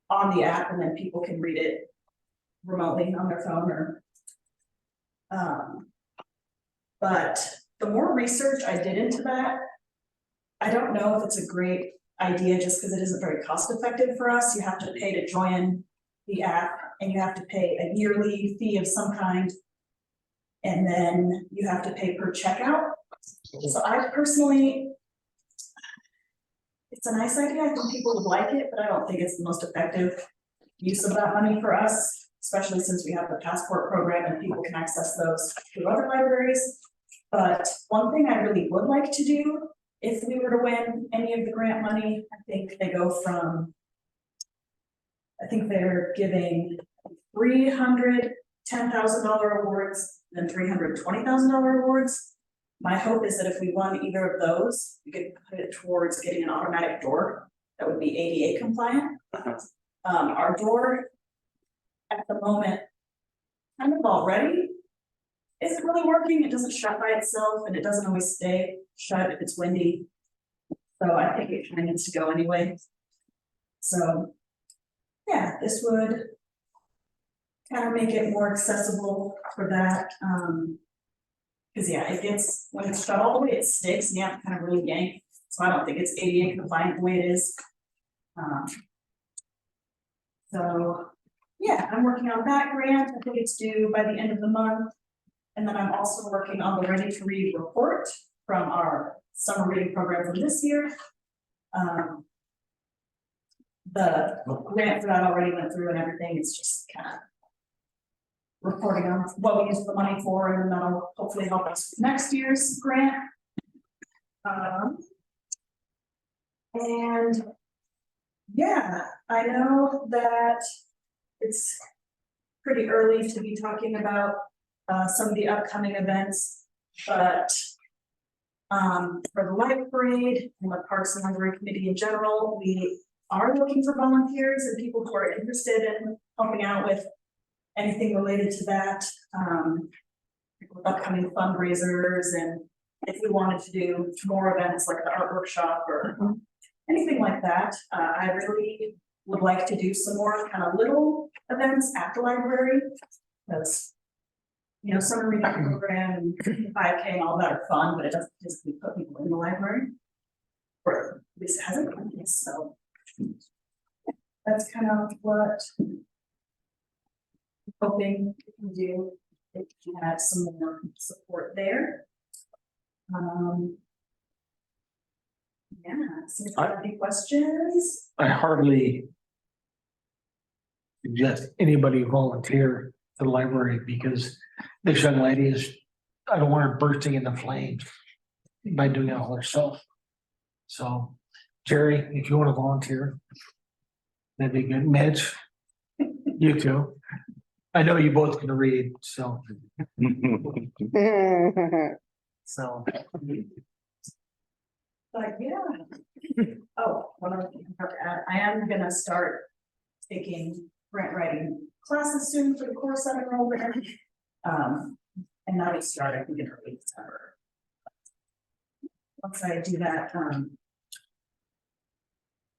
[SPEAKER 14] on the app and then people can read it remotely on their phone or but the more research I did into that, I don't know if it's a great idea just because it isn't very cost effective for us. You have to pay to join the app and you have to pay a yearly fee of some kind. And then you have to pay per checkout. So I personally, it's a nice idea. I think people would like it, but I don't think it's the most effective use of that money for us, especially since we have the passport program and people can access those through other libraries. But one thing I really would like to do, if we were to win any of the grant money, I think they're giving $310,000 awards, then $320,000 awards. My hope is that if we won either of those, we could put it towards getting an automatic door that would be ADA compliant. Our door at the moment, kind of already, isn't really working. It doesn't shut by itself and it doesn't always stay shut if it's windy. So I think it kind of needs to go anyway. So yeah, this would kind of make it more accessible for that. Because yeah, when it's shut all the way, it sticks and you have to kind of really yank So I don't think it's ADA compliant the way it is. So, yeah, I'm working on that grant. I think it's due by the end of the month. And then I'm also working on the Ready to Read report from our summer reading program from this year. The grant for that already went through and everything. It's just kind of reporting on what we use the money for, and then that'll hopefully help us with next year's grant. And yeah, I know that it's pretty early to be talking about some of the upcoming events, but for the light parade and the Parks and Library Committee in general, we are looking for volunteers and people who are interested in helping out with anything related to that. With upcoming fundraisers, and if we wanted to do more events like the art workshop or anything like that, I really would like to do some more kind of little events at the library, because you know, summer reading program and 5K and all that are fun, but it doesn't physically put people in the library. Or at least it hasn't been, so that's kind of what I'm hoping we can do. If we can have some more support there. Yeah, so if you have any questions?
[SPEAKER 1] I hardly suggest anybody volunteer to the library because this young lady is, I don't want her bursting into flames by doing it all herself. So, Jerry, if you want to volunteer, that'd be good. Mitch, you too. I know you both can read, so. So.
[SPEAKER 14] But yeah. Oh, one other thing I forgot to add, I am gonna start taking grant writing classes soon for the course I'm enrolled in. And that'll start, I think, in early December. Once I do that,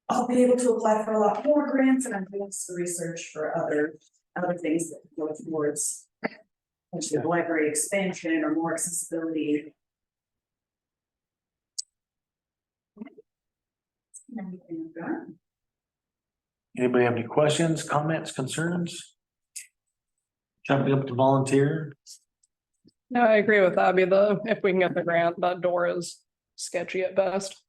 [SPEAKER 14] I'll be able to apply for a lot more grants, and I'm doing some research for other things that go towards the library expansion or more accessibility.
[SPEAKER 1] Anybody have any questions, comments, concerns? Jumping up to volunteer?
[SPEAKER 10] No, I agree with Abby. If we can get the grant, that door is sketchy at best.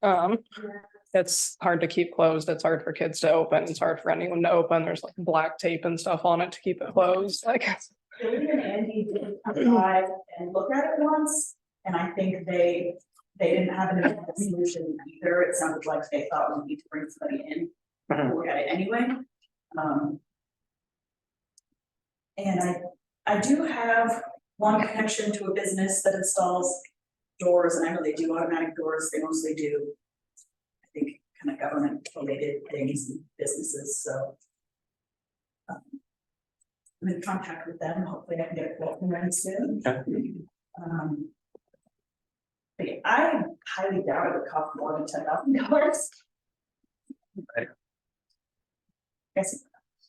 [SPEAKER 10] It's hard to keep closed. It's hard for kids to open. It's hard for anyone to open. There's like black tape and stuff on it to keep it closed. Like.
[SPEAKER 14] Billy and Andy did come by and look at it once, and I think they didn't have an immediate solution either. It sounded like they thought we need to bring somebody in to look at it anyway. And I do have one connection to a business that installs doors, and I know they do automatic doors. They mostly do, I think, kind of government related things and businesses. So I'm in contact with them. Hopefully I can get a quote from them soon. But I highly doubt it would cost more than $10,000.
[SPEAKER 1] Right.
[SPEAKER 14] Yes.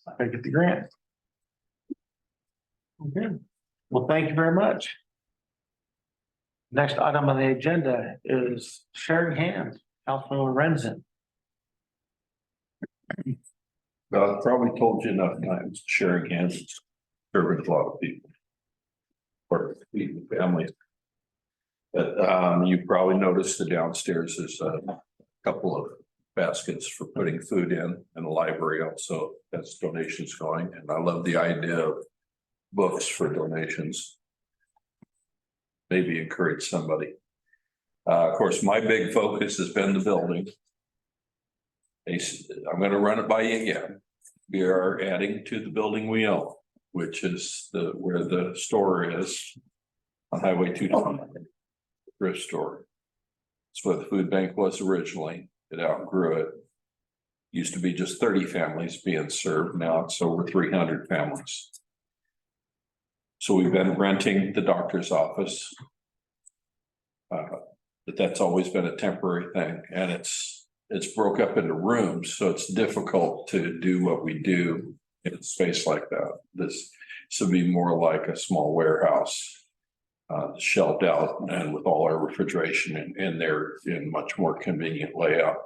[SPEAKER 1] Gotta get the grant. Okay, well, thank you very much. Next item on the agenda is sharing hands, Councilman Renzen.
[SPEAKER 3] Well, I've probably told you enough times, sharing hands is serving a lot of people. Or feeding families. But you probably noticed the downstairs is a couple of baskets for putting food in, and the library also has donations going, and I love the idea of books for donations. Maybe encourage somebody. Of course, my big focus has been the building. I'm gonna run it by you again. We are adding to the building we own, which is where the store is on Highway 220, thrift store. It's where the food bank was originally. It outgrew it. Used to be just 30 families being served. Now it's over 300 families. So we've been renting the doctor's office. But that's always been a temporary thing, and it's broke up into rooms, so it's difficult to do what we do in a space like that. This would be more like a small warehouse. shelved out and with all our refrigeration in there in much more convenient layout.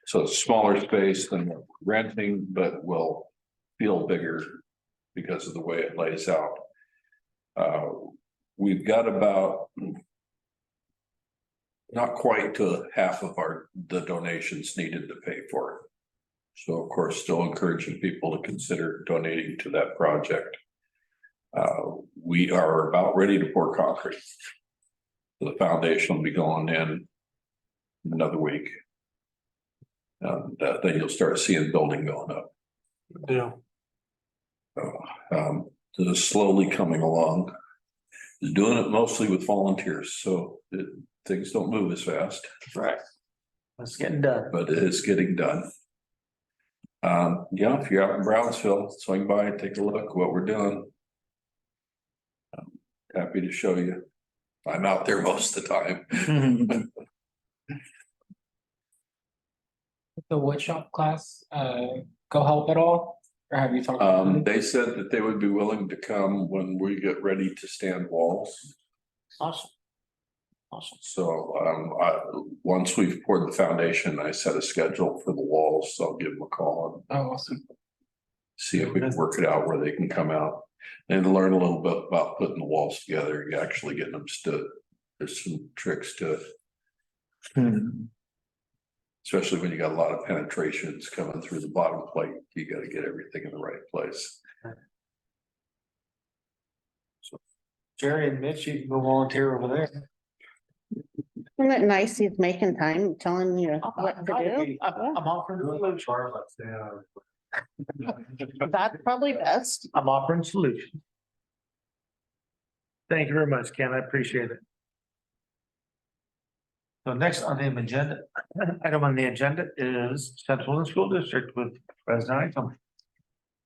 [SPEAKER 3] So it's smaller space than what we're renting, but will feel bigger because of the way it lays out. We've got about not quite to half of the donations needed to pay for it. So of course, still encouraging people to consider donating to that project. We are about ready to pour concrete. The foundation will be going in another week. And then you'll start seeing building going up.
[SPEAKER 1] Yeah.
[SPEAKER 3] This is slowly coming along. Doing it mostly with volunteers, so things don't move as fast.
[SPEAKER 1] Right. It's getting done.
[SPEAKER 3] But it is getting done. Yeah, if you're out in Brownsville, swing by and take a look what we're doing. Happy to show you. I'm out there most of the time.
[SPEAKER 8] The woodshop class, go help at all? Or have you talked? to them?
[SPEAKER 3] They said that they would be willing to come when we get ready to stand walls.
[SPEAKER 2] Awesome. Awesome.
[SPEAKER 3] So, once we've poured the foundation, I set a schedule for the walls, so I'll give them a call and
[SPEAKER 8] Oh, awesome.
[SPEAKER 3] see if we can work it out where they can come out and learn a little bit about putting the walls together, actually getting them stood. There's some tricks to it. Especially when you got a lot of penetrations coming through the bottom plate, you got to get everything in the right place.
[SPEAKER 1] So Jerry and Mitch, you can go volunteer over there.
[SPEAKER 2] Isn't it nice he's making time, telling you what to do?
[SPEAKER 1] I'm offering solutions.
[SPEAKER 2] That's probably best.
[SPEAKER 1] I'm offering solutions. Thank you very much, Ken. I appreciate it. So next on the agenda, item on the agenda is Central and School District with President Item.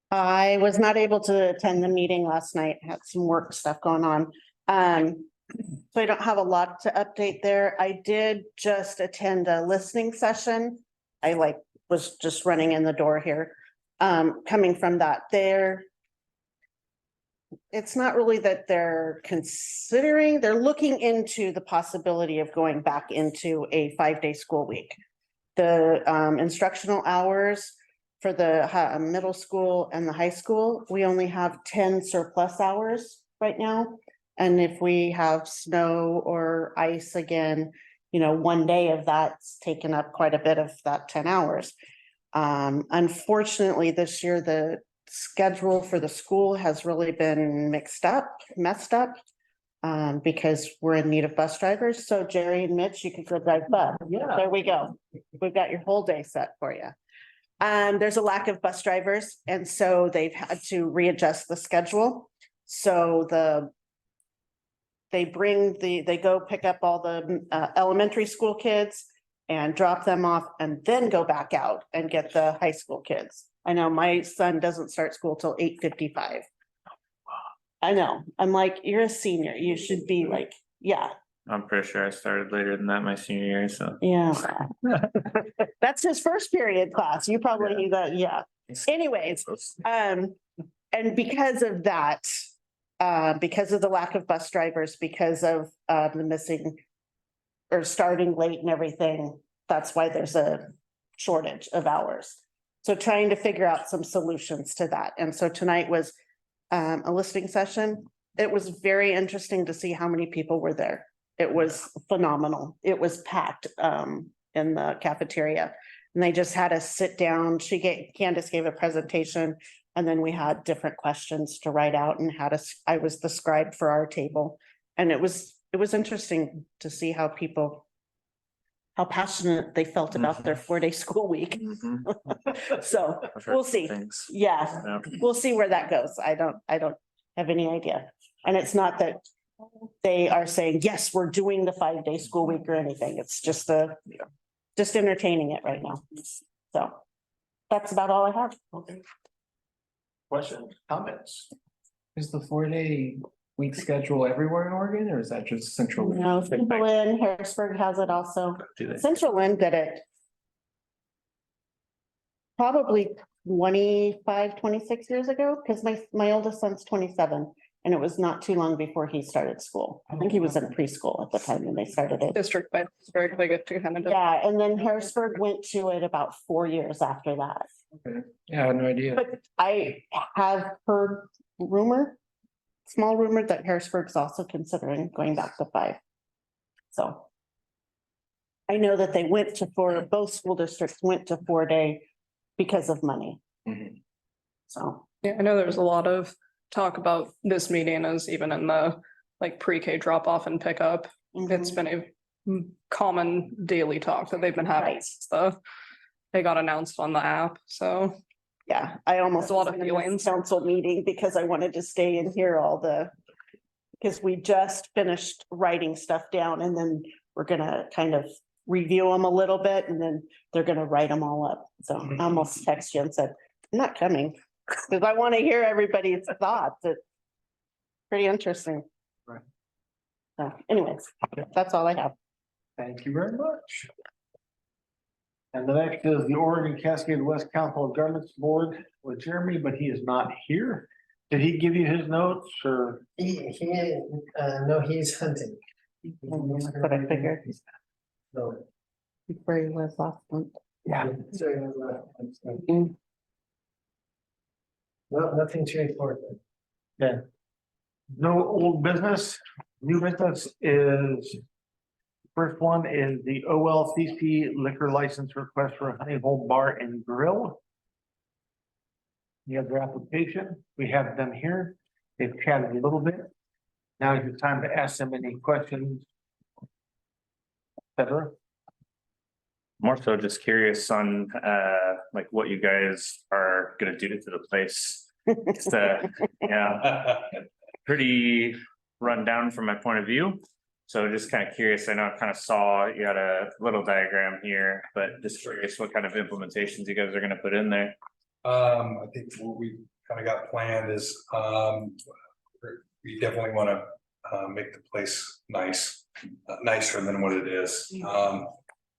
[SPEAKER 2] I was not able to attend the meeting last night, had some work stuff going on. So I don't have a lot to update there. I did just attend a listening session. I was just running in the door here. Coming from that there. It's not really that they're considering, they're looking into the possibility of going back into a 5-day school week. The instructional hours for the middle school and the high school, we only have 10 surplus hours right now. And if we have snow or ice again, one day of that's taken up quite a bit of that 10 hours. Unfortunately, this year, the schedule for the school has really been messed up, because we're in need of bus drivers. So Jerry and Mitch, you could go drive bus.
[SPEAKER 1] Yeah.
[SPEAKER 2] There we go. We've got your whole day set for you. There's a lack of bus drivers, and so they've had to readjust the schedule. So they go pick up all the elementary school kids and drop them off and then go back out and get the high school kids. I know my son doesn't start school till 8:55. I know. I'm like, you're a senior. You should be like, yeah.
[SPEAKER 7] I'm pretty sure I started later than that my senior year, so.
[SPEAKER 2] Yeah. That's his first period class. You probably knew that, yeah. Anyways, and because of that, because of the lack of bus drivers, because of the missing or starting late and everything, that's why there's a shortage of hours. So trying to figure out some solutions to that. And so tonight was a listening session. It was very interesting to see how many people were there. It was phenomenal. It was packed in the cafeteria. And they just had us sit down. Candace gave a presentation, and then we had different questions to write out and I was the scribe for our table. And it was interesting to see how passionate they felt about their 4-day school week. So we'll see. Yeah, we'll see where that goes. I don't have any idea. And it's not that they are saying, yes, we're doing the 5-day school week or anything. It's just entertaining it right now. So that's about all I have.
[SPEAKER 1] Okay. Questions, comments?
[SPEAKER 8] Is the 4-day week schedule everywhere in Oregon, or is that just central?
[SPEAKER 2] No, Central Lynn, Harrisburg has it also. Central Lynn did it probably 25, 26 years ago, because my oldest son's 27, And it was not too long before he started school. I think he was in preschool at the time when they started it.
[SPEAKER 10] District, but it's very big to kind of.
[SPEAKER 2] Yeah, and then Harrisburg went to it about 4 years after that.
[SPEAKER 8] Yeah, I had no idea.
[SPEAKER 2] But I have heard small rumor that Harrisburg's also considering going back to 5. So. I know that they went to both school districts went to 4-day because of money.
[SPEAKER 8] Mhm.
[SPEAKER 2] So,
[SPEAKER 10] Yeah, I know there's a lot of talk about this meeting as even in the like pre-K drop off and pickup. It's been a common daily talk that they've been having
[SPEAKER 2] Right.
[SPEAKER 10] since they got announced on the app, so.
[SPEAKER 2] yeah, I almost
[SPEAKER 10] A lot of
[SPEAKER 2] wasn't in this
[SPEAKER 10] feelings.
[SPEAKER 2] council meeting because I wanted to stay and hear because we just finished writing stuff down and then we're gonna kind of review them a little bit and then they're gonna write them all up. So I almost texted you and said, I'm not coming because I want to hear everybody's thoughts. It's pretty interesting.
[SPEAKER 1] Right.
[SPEAKER 2] So anyways, that's all I have.
[SPEAKER 1] Thank you very much. And the next is the Oregon Cascade West Council of Governments Board with Jeremy, but he is not here. Did he give you his notes or?
[SPEAKER 12] No, he's hunting.
[SPEAKER 2] That's what I figured.
[SPEAKER 12] So.
[SPEAKER 2] Where he was last month.
[SPEAKER 1] Yeah.
[SPEAKER 12] No, nothing to report.
[SPEAKER 1] Yeah. No old business. New business is. First one is the OLCC liquor license request for Honey Hole Bar and Grill. You have their application. We have them here. They've chatted a little bit. Now is the time to ask them any questions. Et cetera.
[SPEAKER 7] More so just curious on like what you guys are gonna do to the place. It's yeah, pretty run down from my point of view. So just kind of curious, I know I kind of saw you had a little diagram here, but just curious what kind of implementations you guys are gonna put in there.
[SPEAKER 4] I think what we kind of got planned is, we definitely want to make the place nicer than what it is.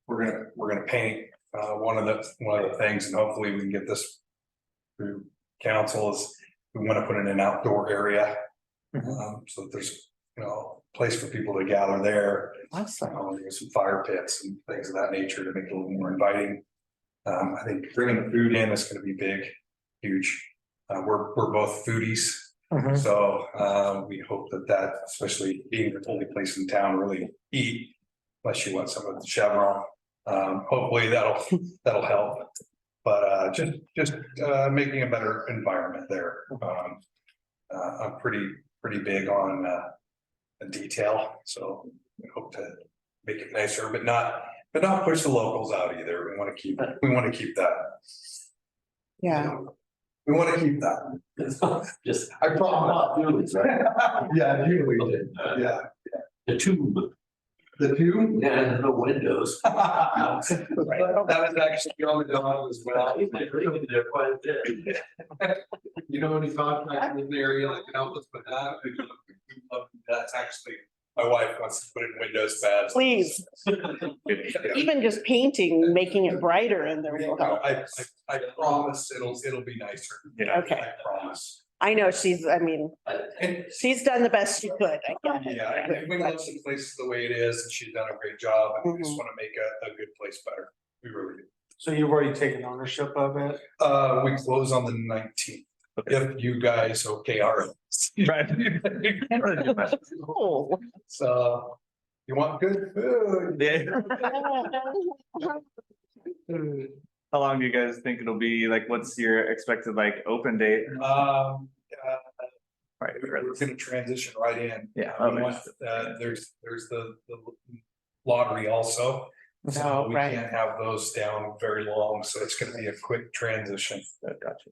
[SPEAKER 4] We're gonna paint, one of the things, and hopefully we can get this through council is we want to put in an outdoor area. So that there's, place for people to gather there. There's some fire pits and things of that nature to make it a little more inviting. I think bringing the food in is going to be big, huge. We're both foodies. So we hope that especially being the only place in town really eat, unless you want some of the Chevron. Hopefully that'll help. But just making a better environment there. I'm pretty big on detail, so we hope to make it nicer, but not push the locals out either. We want to keep that.
[SPEAKER 2] Yeah.
[SPEAKER 4] We want to keep that.
[SPEAKER 11] Just.
[SPEAKER 4] I promise. Yeah, we did. Yeah.
[SPEAKER 11] The tube.
[SPEAKER 4] The tube?
[SPEAKER 11] Yeah, the windows.
[SPEAKER 4] That was actually on the dog as well.
[SPEAKER 11] They're quite a bit.
[SPEAKER 4] You know, any contractors in the area that can help us with that? That's actually, my wife wants to put in windows bad.
[SPEAKER 2] Please. Even just painting, making it brighter in there will help.
[SPEAKER 4] I promise it'll be nicer.
[SPEAKER 7] Yeah.
[SPEAKER 2] Okay.
[SPEAKER 4] I promise.
[SPEAKER 2] I know she's done the best she could.
[SPEAKER 4] Yeah, we love some places the way it is, and she's done a great job, and we just want to make a good place better. We really do.
[SPEAKER 1] So you've already taken ownership of it?
[SPEAKER 4] We close on the 19th. If you guys are.
[SPEAKER 7] Right.
[SPEAKER 2] Cool.
[SPEAKER 4] So you want good food?
[SPEAKER 7] Yeah. How long do you guys think it'll be? Like, what's your expected like open date?
[SPEAKER 4] Right,
[SPEAKER 7] Right.
[SPEAKER 4] we're gonna transition right in.
[SPEAKER 7] Yeah.
[SPEAKER 4] We want, there's the lottery also. So we
[SPEAKER 2] right.
[SPEAKER 4] can't have those down very long, so it's gonna be a quick transition.
[SPEAKER 7] Gotcha.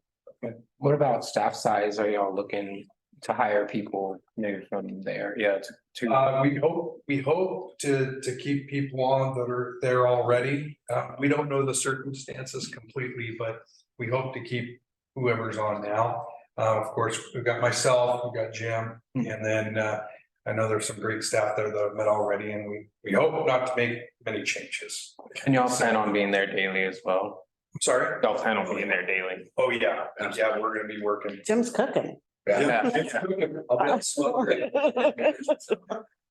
[SPEAKER 8] What about staff size? Are y'all looking to hire people maybe from the area
[SPEAKER 4] We hope to keep people on that are there already. We don't know the circumstances completely, but we hope to keep whoever's on now. Of course, we've got myself, we've got Jim, and then I know there's some great staff there that I've met already, and we hope not to make many changes.
[SPEAKER 8] And y'all plan on being there daily as well?
[SPEAKER 4] I'm sorry?
[SPEAKER 8] Y'all plan on being there daily?
[SPEAKER 4] Oh, yeah, we're gonna be working.
[SPEAKER 2] Jim's cooking.
[SPEAKER 4] Yeah.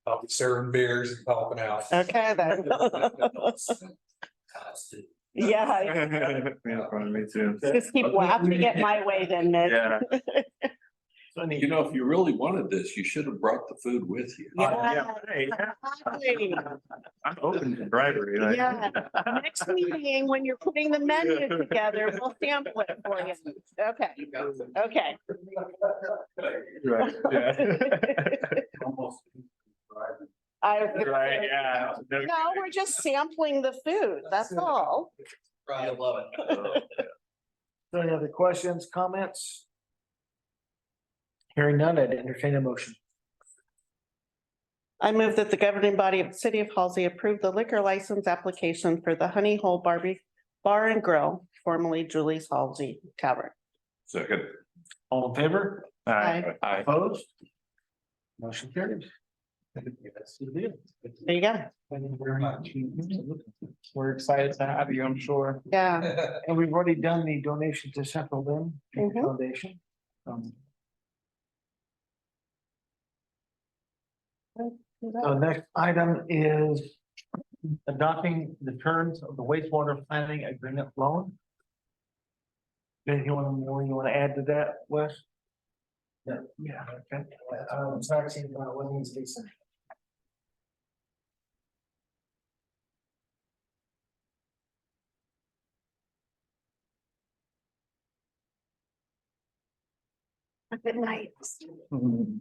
[SPEAKER 4] I'll be serving beers and helping out.
[SPEAKER 2] Okay, then. Yeah,
[SPEAKER 7] Me too.
[SPEAKER 2] just keep wafting it my way then, Nick.
[SPEAKER 7] Yeah.
[SPEAKER 3] You know, if you really wanted this, you should have brought the food with you.
[SPEAKER 2] Yeah.
[SPEAKER 7] Hey,
[SPEAKER 2] Exactly.
[SPEAKER 7] I'm open to bribery. like-
[SPEAKER 2] Yeah, next meeting, when you're putting the menu together, we'll sample it for you. Okay, okay.
[SPEAKER 7] Right, yeah. Right,
[SPEAKER 2] I,
[SPEAKER 7] yeah.
[SPEAKER 2] no, we're just sampling the food, that's all.
[SPEAKER 5] I love it.
[SPEAKER 1] So any other questions, comments? Hearing none, I'd entertain a motion.
[SPEAKER 2] I move that the governing body of the city of Halsey approve the liquor license application for the Honey Hole Barbie Bar and Grill, formerly Julie's Halsey Tavern.
[SPEAKER 3] Second.
[SPEAKER 1] All in favor?
[SPEAKER 2] Aye.
[SPEAKER 1] Opposed? Motion carries. That's the deal.
[SPEAKER 2] There you go.
[SPEAKER 1] Thank you very much.
[SPEAKER 8] We're excited to have you, I'm sure.
[SPEAKER 2] Yeah,
[SPEAKER 1] And we've already done the donation to Central Limb
[SPEAKER 2] Mhm.
[SPEAKER 1] Foundation. So next item is adopting the terms of the wastewater planning agreement loan. Anything you want to add to that, Wes?
[SPEAKER 12] Yeah.
[SPEAKER 1] Yeah, okay.
[SPEAKER 12] Talk to you about what needs to be signed.
[SPEAKER 2] good night.
[SPEAKER 3] You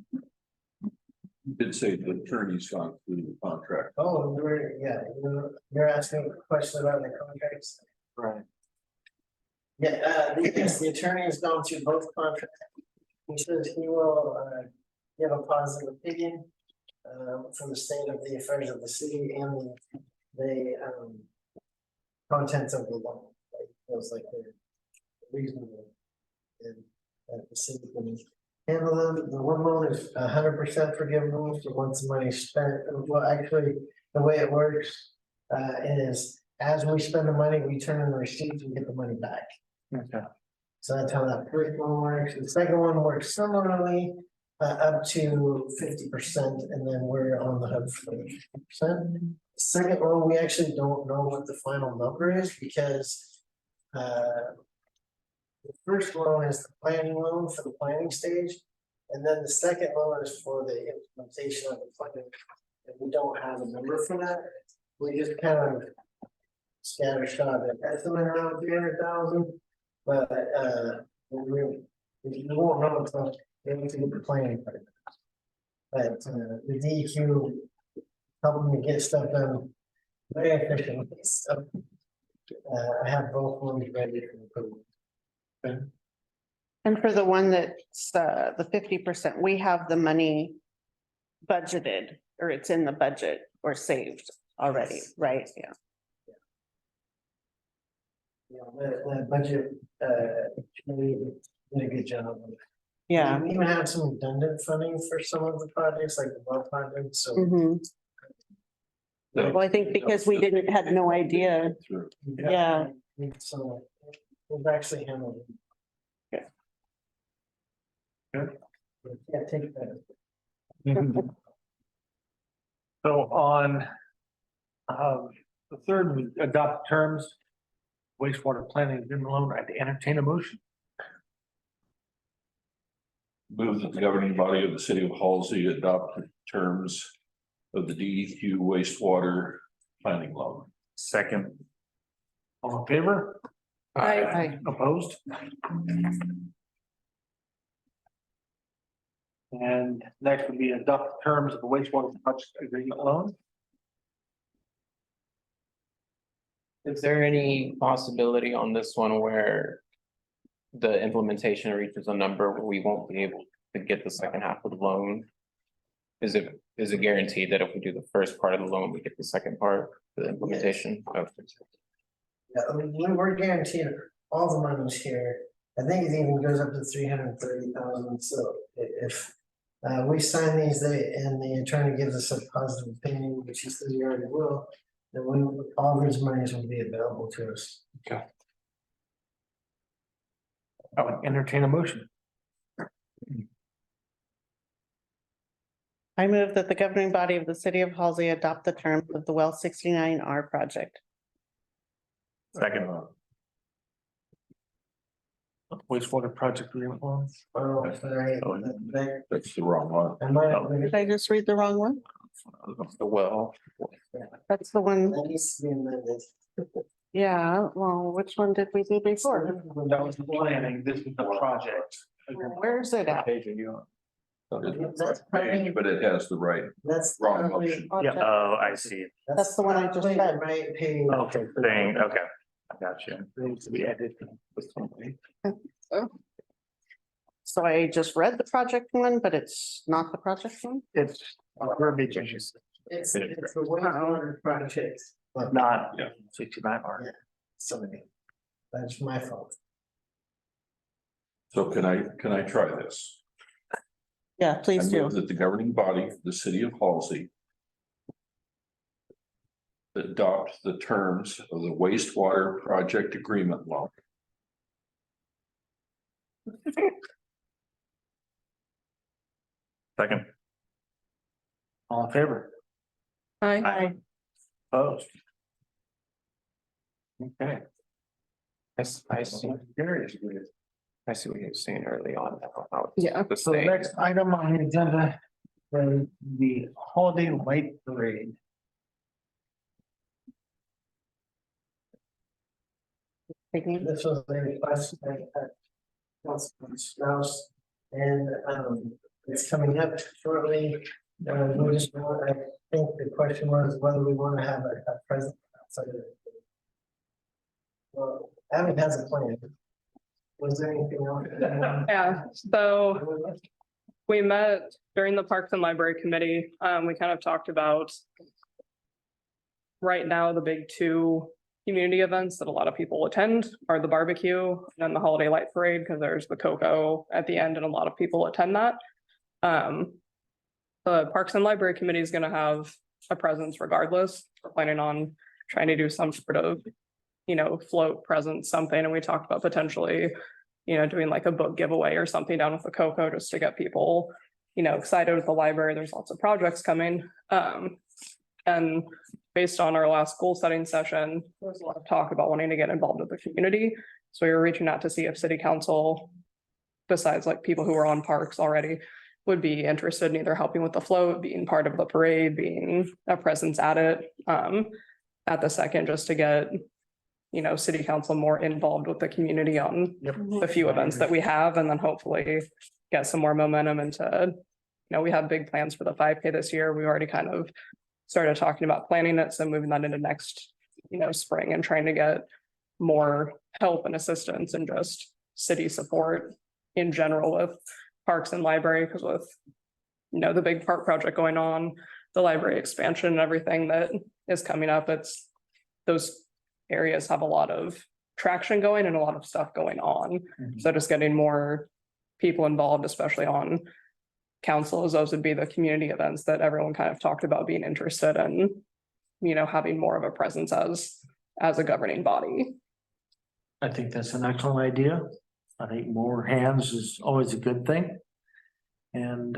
[SPEAKER 3] did say the attorney's gone through the contract.
[SPEAKER 12] Oh, you're asking a question about the contracts.
[SPEAKER 1] Right.
[SPEAKER 12] Yeah, the attorney has gone through both contracts. He says he will, give a positive opinion, from the state of the affairs of the city and the contents of the law. Like, feels like they're reasonable. And that the city can handle them. The one loan is 100% forgivable, so once the money's spent, well, actually, the way it works, is as we spend the money, we turn in the receipts, we get the money back.
[SPEAKER 1] Okay.
[SPEAKER 12] So that's how that first one works. The second one works similarly, up to 50%, and then we're on the hook for 50%. Second one, we actually don't know what the final number is because the first loan is the planning loan for the planning stage, and then the second loan is for the implementation of the plan. And we don't have a number for that. We just kind of scattershot an estimate around 300,000. But we won't know until we get to the planning part. But the DEQ helping me get stuff done very efficiently. So I have both ones ready for approval.
[SPEAKER 2] And for the one that's the 50%, we have the money budgeted, or it's in the budget or saved already, right? Yeah.
[SPEAKER 12] Yeah, the budget, really did a good job of it.
[SPEAKER 2] Yeah.
[SPEAKER 12] We even have some redundant funding for some of the projects, like the well project, so.
[SPEAKER 2] Mhm. Well, I think because we had no idea. Yeah.
[SPEAKER 12] So we've actually handled it.
[SPEAKER 2] Yeah.
[SPEAKER 1] Good.
[SPEAKER 12] Yeah, take that.
[SPEAKER 1] So on the third, we adopt terms wastewater planning agreement loan. I'd entertain a motion.
[SPEAKER 3] Move that the governing body of the city of Halsey adopt the terms of the DEQ wastewater planning loan.
[SPEAKER 7] Second.
[SPEAKER 1] All in favor?
[SPEAKER 2] Aye.
[SPEAKER 1] Opposed? And next would be adopt terms of the wastewater project agreement loan.
[SPEAKER 8] Is there any possibility on this one where the implementation reaches a number where we won't be able to get the second half of the loan? Is it guaranteed that if we do the first part of the loan, we get the second part, the implementation? Okay.
[SPEAKER 12] Yeah, I mean, we're guaranteed all the money's here. I think it even goes up to 330,000. So if we sign these, and the attorney gives us a positive opinion, which he says he already will, then all these monies will be available to us.
[SPEAKER 1] I would entertain a motion.
[SPEAKER 2] I move that the governing body of the city of Halsey adopt the terms of the well 69R project.
[SPEAKER 7] Second.
[SPEAKER 1] Wastewater project agreement ones.
[SPEAKER 12] Oh, sorry.
[SPEAKER 3] That's the wrong one.
[SPEAKER 12] I might have-
[SPEAKER 2] Did I just read the wrong one?
[SPEAKER 3] Well,
[SPEAKER 2] That's the one.
[SPEAKER 12] That needs to be amended.
[SPEAKER 2] Yeah, well, which one did we do before?
[SPEAKER 1] That was the planning, this is the project.
[SPEAKER 2] Where's it at?
[SPEAKER 1] Page are you on?
[SPEAKER 12] That's probably,
[SPEAKER 3] but it has the right,
[SPEAKER 12] that's.
[SPEAKER 3] wrong
[SPEAKER 12] probably-
[SPEAKER 3] motion.
[SPEAKER 7] Oh, I see.
[SPEAKER 2] That's the one I just
[SPEAKER 12] probably
[SPEAKER 2] said.
[SPEAKER 12] the Right page.
[SPEAKER 1] Okay.
[SPEAKER 7] Thing, okay. I got you.
[SPEAKER 1] Needs to be edited with somebody.
[SPEAKER 2] So I just read the project one, but it's not the project one?
[SPEAKER 1] It's verbiage issues,
[SPEAKER 12] It's the wastewater project.
[SPEAKER 1] not
[SPEAKER 3] Yeah.
[SPEAKER 1] 69 R.
[SPEAKER 12] Somebody. That's my fault.
[SPEAKER 3] So can I try this?
[SPEAKER 2] Yeah,
[SPEAKER 3] I
[SPEAKER 2] please do.
[SPEAKER 3] move that the governing body, of the city of Halsey, adopt the terms of the wastewater project agreement law.
[SPEAKER 7] Second.
[SPEAKER 1] All in favor?
[SPEAKER 10] Hi.
[SPEAKER 1] Opposed? Okay.
[SPEAKER 8] I see.
[SPEAKER 1] Curious.
[SPEAKER 8] I see what you're saying early on. about
[SPEAKER 10] Yeah.
[SPEAKER 8] the
[SPEAKER 1] So the
[SPEAKER 8] thing.
[SPEAKER 1] next item on the agenda, the holiday light parade.
[SPEAKER 12] This was a request by Councilman Strauss, and it's coming up shortly. We just want, I think the question was whether we want to have a present outside of it. Well, Abby has a plan. Was there anything else?
[SPEAKER 10] Yeah, so we met during the Parks and Library Committee. We kind of talked about right now, the big two community events that a lot of people attend are the barbecue and then the holiday light parade, because there's the cocoa at the end and a lot of people attend that. The Parks and Library Committee is gonna have a presence regardless. We're planning on trying to do some sort of, float presence, something, and we talked about potentially, doing like a book giveaway or something down with the cocoa just to get people, excited with the library. There's lots of projects coming. And based on our last goal setting session, there was a lot of talk about wanting to get involved with the community. So we were reaching out to see if city council, besides like people who are on parks already, would be interested in either helping with the float, being part of the parade, being a presence at it. At the second, just to get, city council more involved with the community on the few events that we have, and then hopefully get some more momentum into, we have big plans for the 5K this year. We already kind of started talking about planning it, so moving that into next, spring and trying to get more help and assistance and just city support in general with parks and library, because with, the big park project going on, the library expansion and everything that is coming up, it's those areas have a lot of traction going and a lot of stuff going on. So just getting more people involved, especially on council, as those would be the community events that everyone kind of talked about being interested in, having more of a presence as a governing body.
[SPEAKER 1] I think that's an excellent idea. I think more hands is always a good thing. And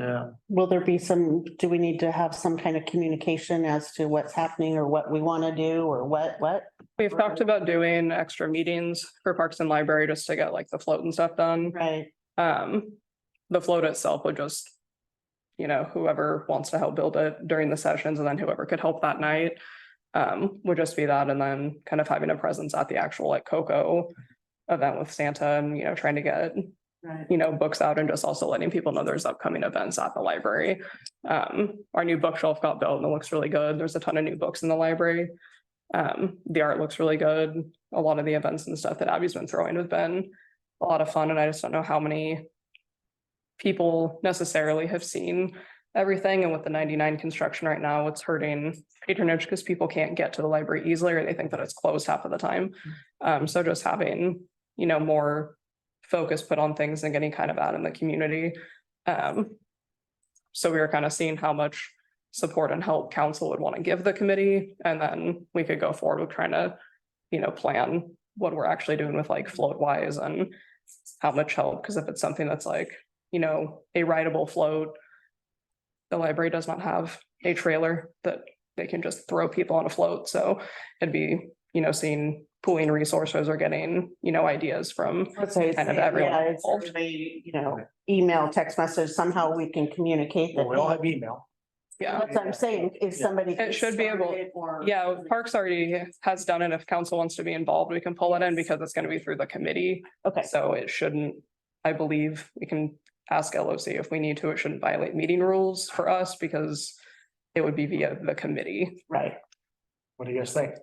[SPEAKER 2] Will there be do we need to have some kind of communication as to what's happening or what we want to do or what?
[SPEAKER 10] We've talked about doing extra meetings for parks and library just to get like the float and stuff done.
[SPEAKER 2] Right.
[SPEAKER 10] The float itself would just, whoever wants to help build it during the sessions, and then whoever could help that night would just be that, and then kind of having a presence at the actual like cocoa event with Santa and, trying to get, books out and just also letting people know there's upcoming events at the library. Our new bookshelf got built and it looks really good. There's a ton of new books in the library. The art looks really good. A lot of the events and stuff that Abby's been throwing have been a lot of fun, and I just don't know how many people necessarily have seen everything. And with the 99 construction right now, it's hurting patronage because people can't get to the library easily, or they think that it's closed half of the time. So just having, more focus put on things and getting kind of out in the community. So we were kind of seeing how much support and help council would want to give the committee, and then we could go forward with trying to, plan what we're actually doing with like float wise and how much help, because if it's something that's like, a rideable float, the library does not have a trailer that they can just throw people on a float, so it'd be, seeing pooling resources or getting, ideas from
[SPEAKER 2] Let's say,
[SPEAKER 10] kind of everyone
[SPEAKER 2] yeah, it's
[SPEAKER 10] involved.
[SPEAKER 2] everybody, email, text message, somehow we can communicate that.
[SPEAKER 1] Well, we all have email.
[SPEAKER 10] Yeah,
[SPEAKER 2] That's what I'm saying, if somebody.
[SPEAKER 10] It should be able- yeah, Parks already has done it. If council wants to be involved, we can pull it in because it's gonna be through the committee.
[SPEAKER 2] Okay,
[SPEAKER 10] So it shouldn't, I believe, we can ask LOC if we need to. It shouldn't violate meeting rules for us because it would be via the committee.
[SPEAKER 2] right.
[SPEAKER 1] What do you guys think?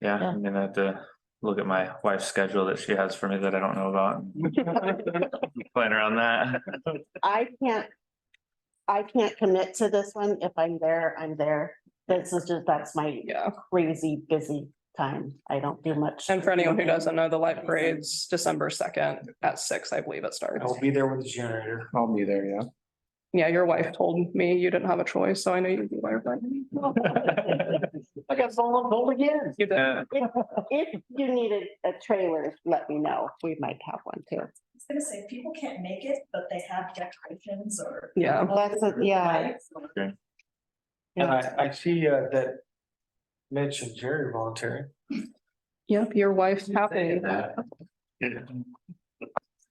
[SPEAKER 7] Yeah,
[SPEAKER 2] Yeah.
[SPEAKER 7] I'm gonna have to look at my wife's schedule that she has for me that I don't know about. Plan around that.
[SPEAKER 2] I can't commit to this one. If I'm there, I'm there. That's my
[SPEAKER 10] Yeah.
[SPEAKER 2] crazy busy time. I don't do much.
[SPEAKER 10] And for anyone who doesn't know, the light parade's December 2nd at 6, I believe it starts.
[SPEAKER 1] I'll be there with the generator.
[SPEAKER 8] I'll be there, yeah.
[SPEAKER 10] Yeah, your wife told me you didn't have a choice, so I know you'd be there. but-
[SPEAKER 1] I got someone told again.
[SPEAKER 10] You did.
[SPEAKER 2] If you needed a trailer, let me know. We might have one too.
[SPEAKER 14] I was gonna say, people can't make it, but they have decorations or.
[SPEAKER 10] Yeah,
[SPEAKER 2] Well, yeah.
[SPEAKER 1] And I see that mentioned Jerry volunteering.
[SPEAKER 10] yep, your wife's happy.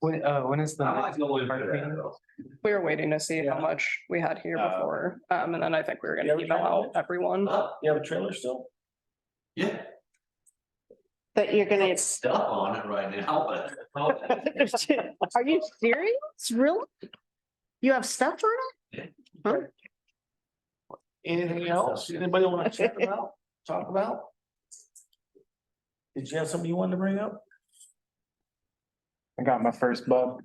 [SPEAKER 8] When is the?
[SPEAKER 11] I'm not gonna wait for
[SPEAKER 8] park
[SPEAKER 11] that,
[SPEAKER 8] meeting?
[SPEAKER 11] though.
[SPEAKER 10] We were waiting to see how
[SPEAKER 1] Yeah.
[SPEAKER 10] much we had here before, and then I think we were
[SPEAKER 1] Yeah,
[SPEAKER 10] gonna
[SPEAKER 1] we
[SPEAKER 10] email
[SPEAKER 1] tried
[SPEAKER 10] out everyone.
[SPEAKER 1] You have a trailer still?
[SPEAKER 11] Yeah,
[SPEAKER 2] But you're gonna.
[SPEAKER 11] it's stuff on it right now, but.
[SPEAKER 2] Are you serious? Really? You have stuff on it? Huh?
[SPEAKER 1] Anything else? Anybody want to chat about, talk about? Did you have something you wanted to bring up?
[SPEAKER 8] I got my first bug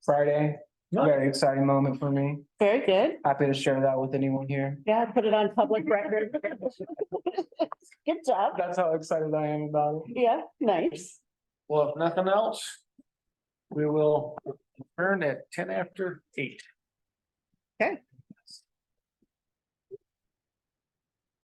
[SPEAKER 8] Friday. Very exciting moment for me.
[SPEAKER 2] Very good.
[SPEAKER 8] Happy to share that with anyone here.
[SPEAKER 2] Yeah, put it on public record. Good job.
[SPEAKER 8] That's how excited I am about it.
[SPEAKER 2] Yeah, nice.
[SPEAKER 1] Well, if nothing else, we will adjourn at 8:10.
[SPEAKER 2] Okay.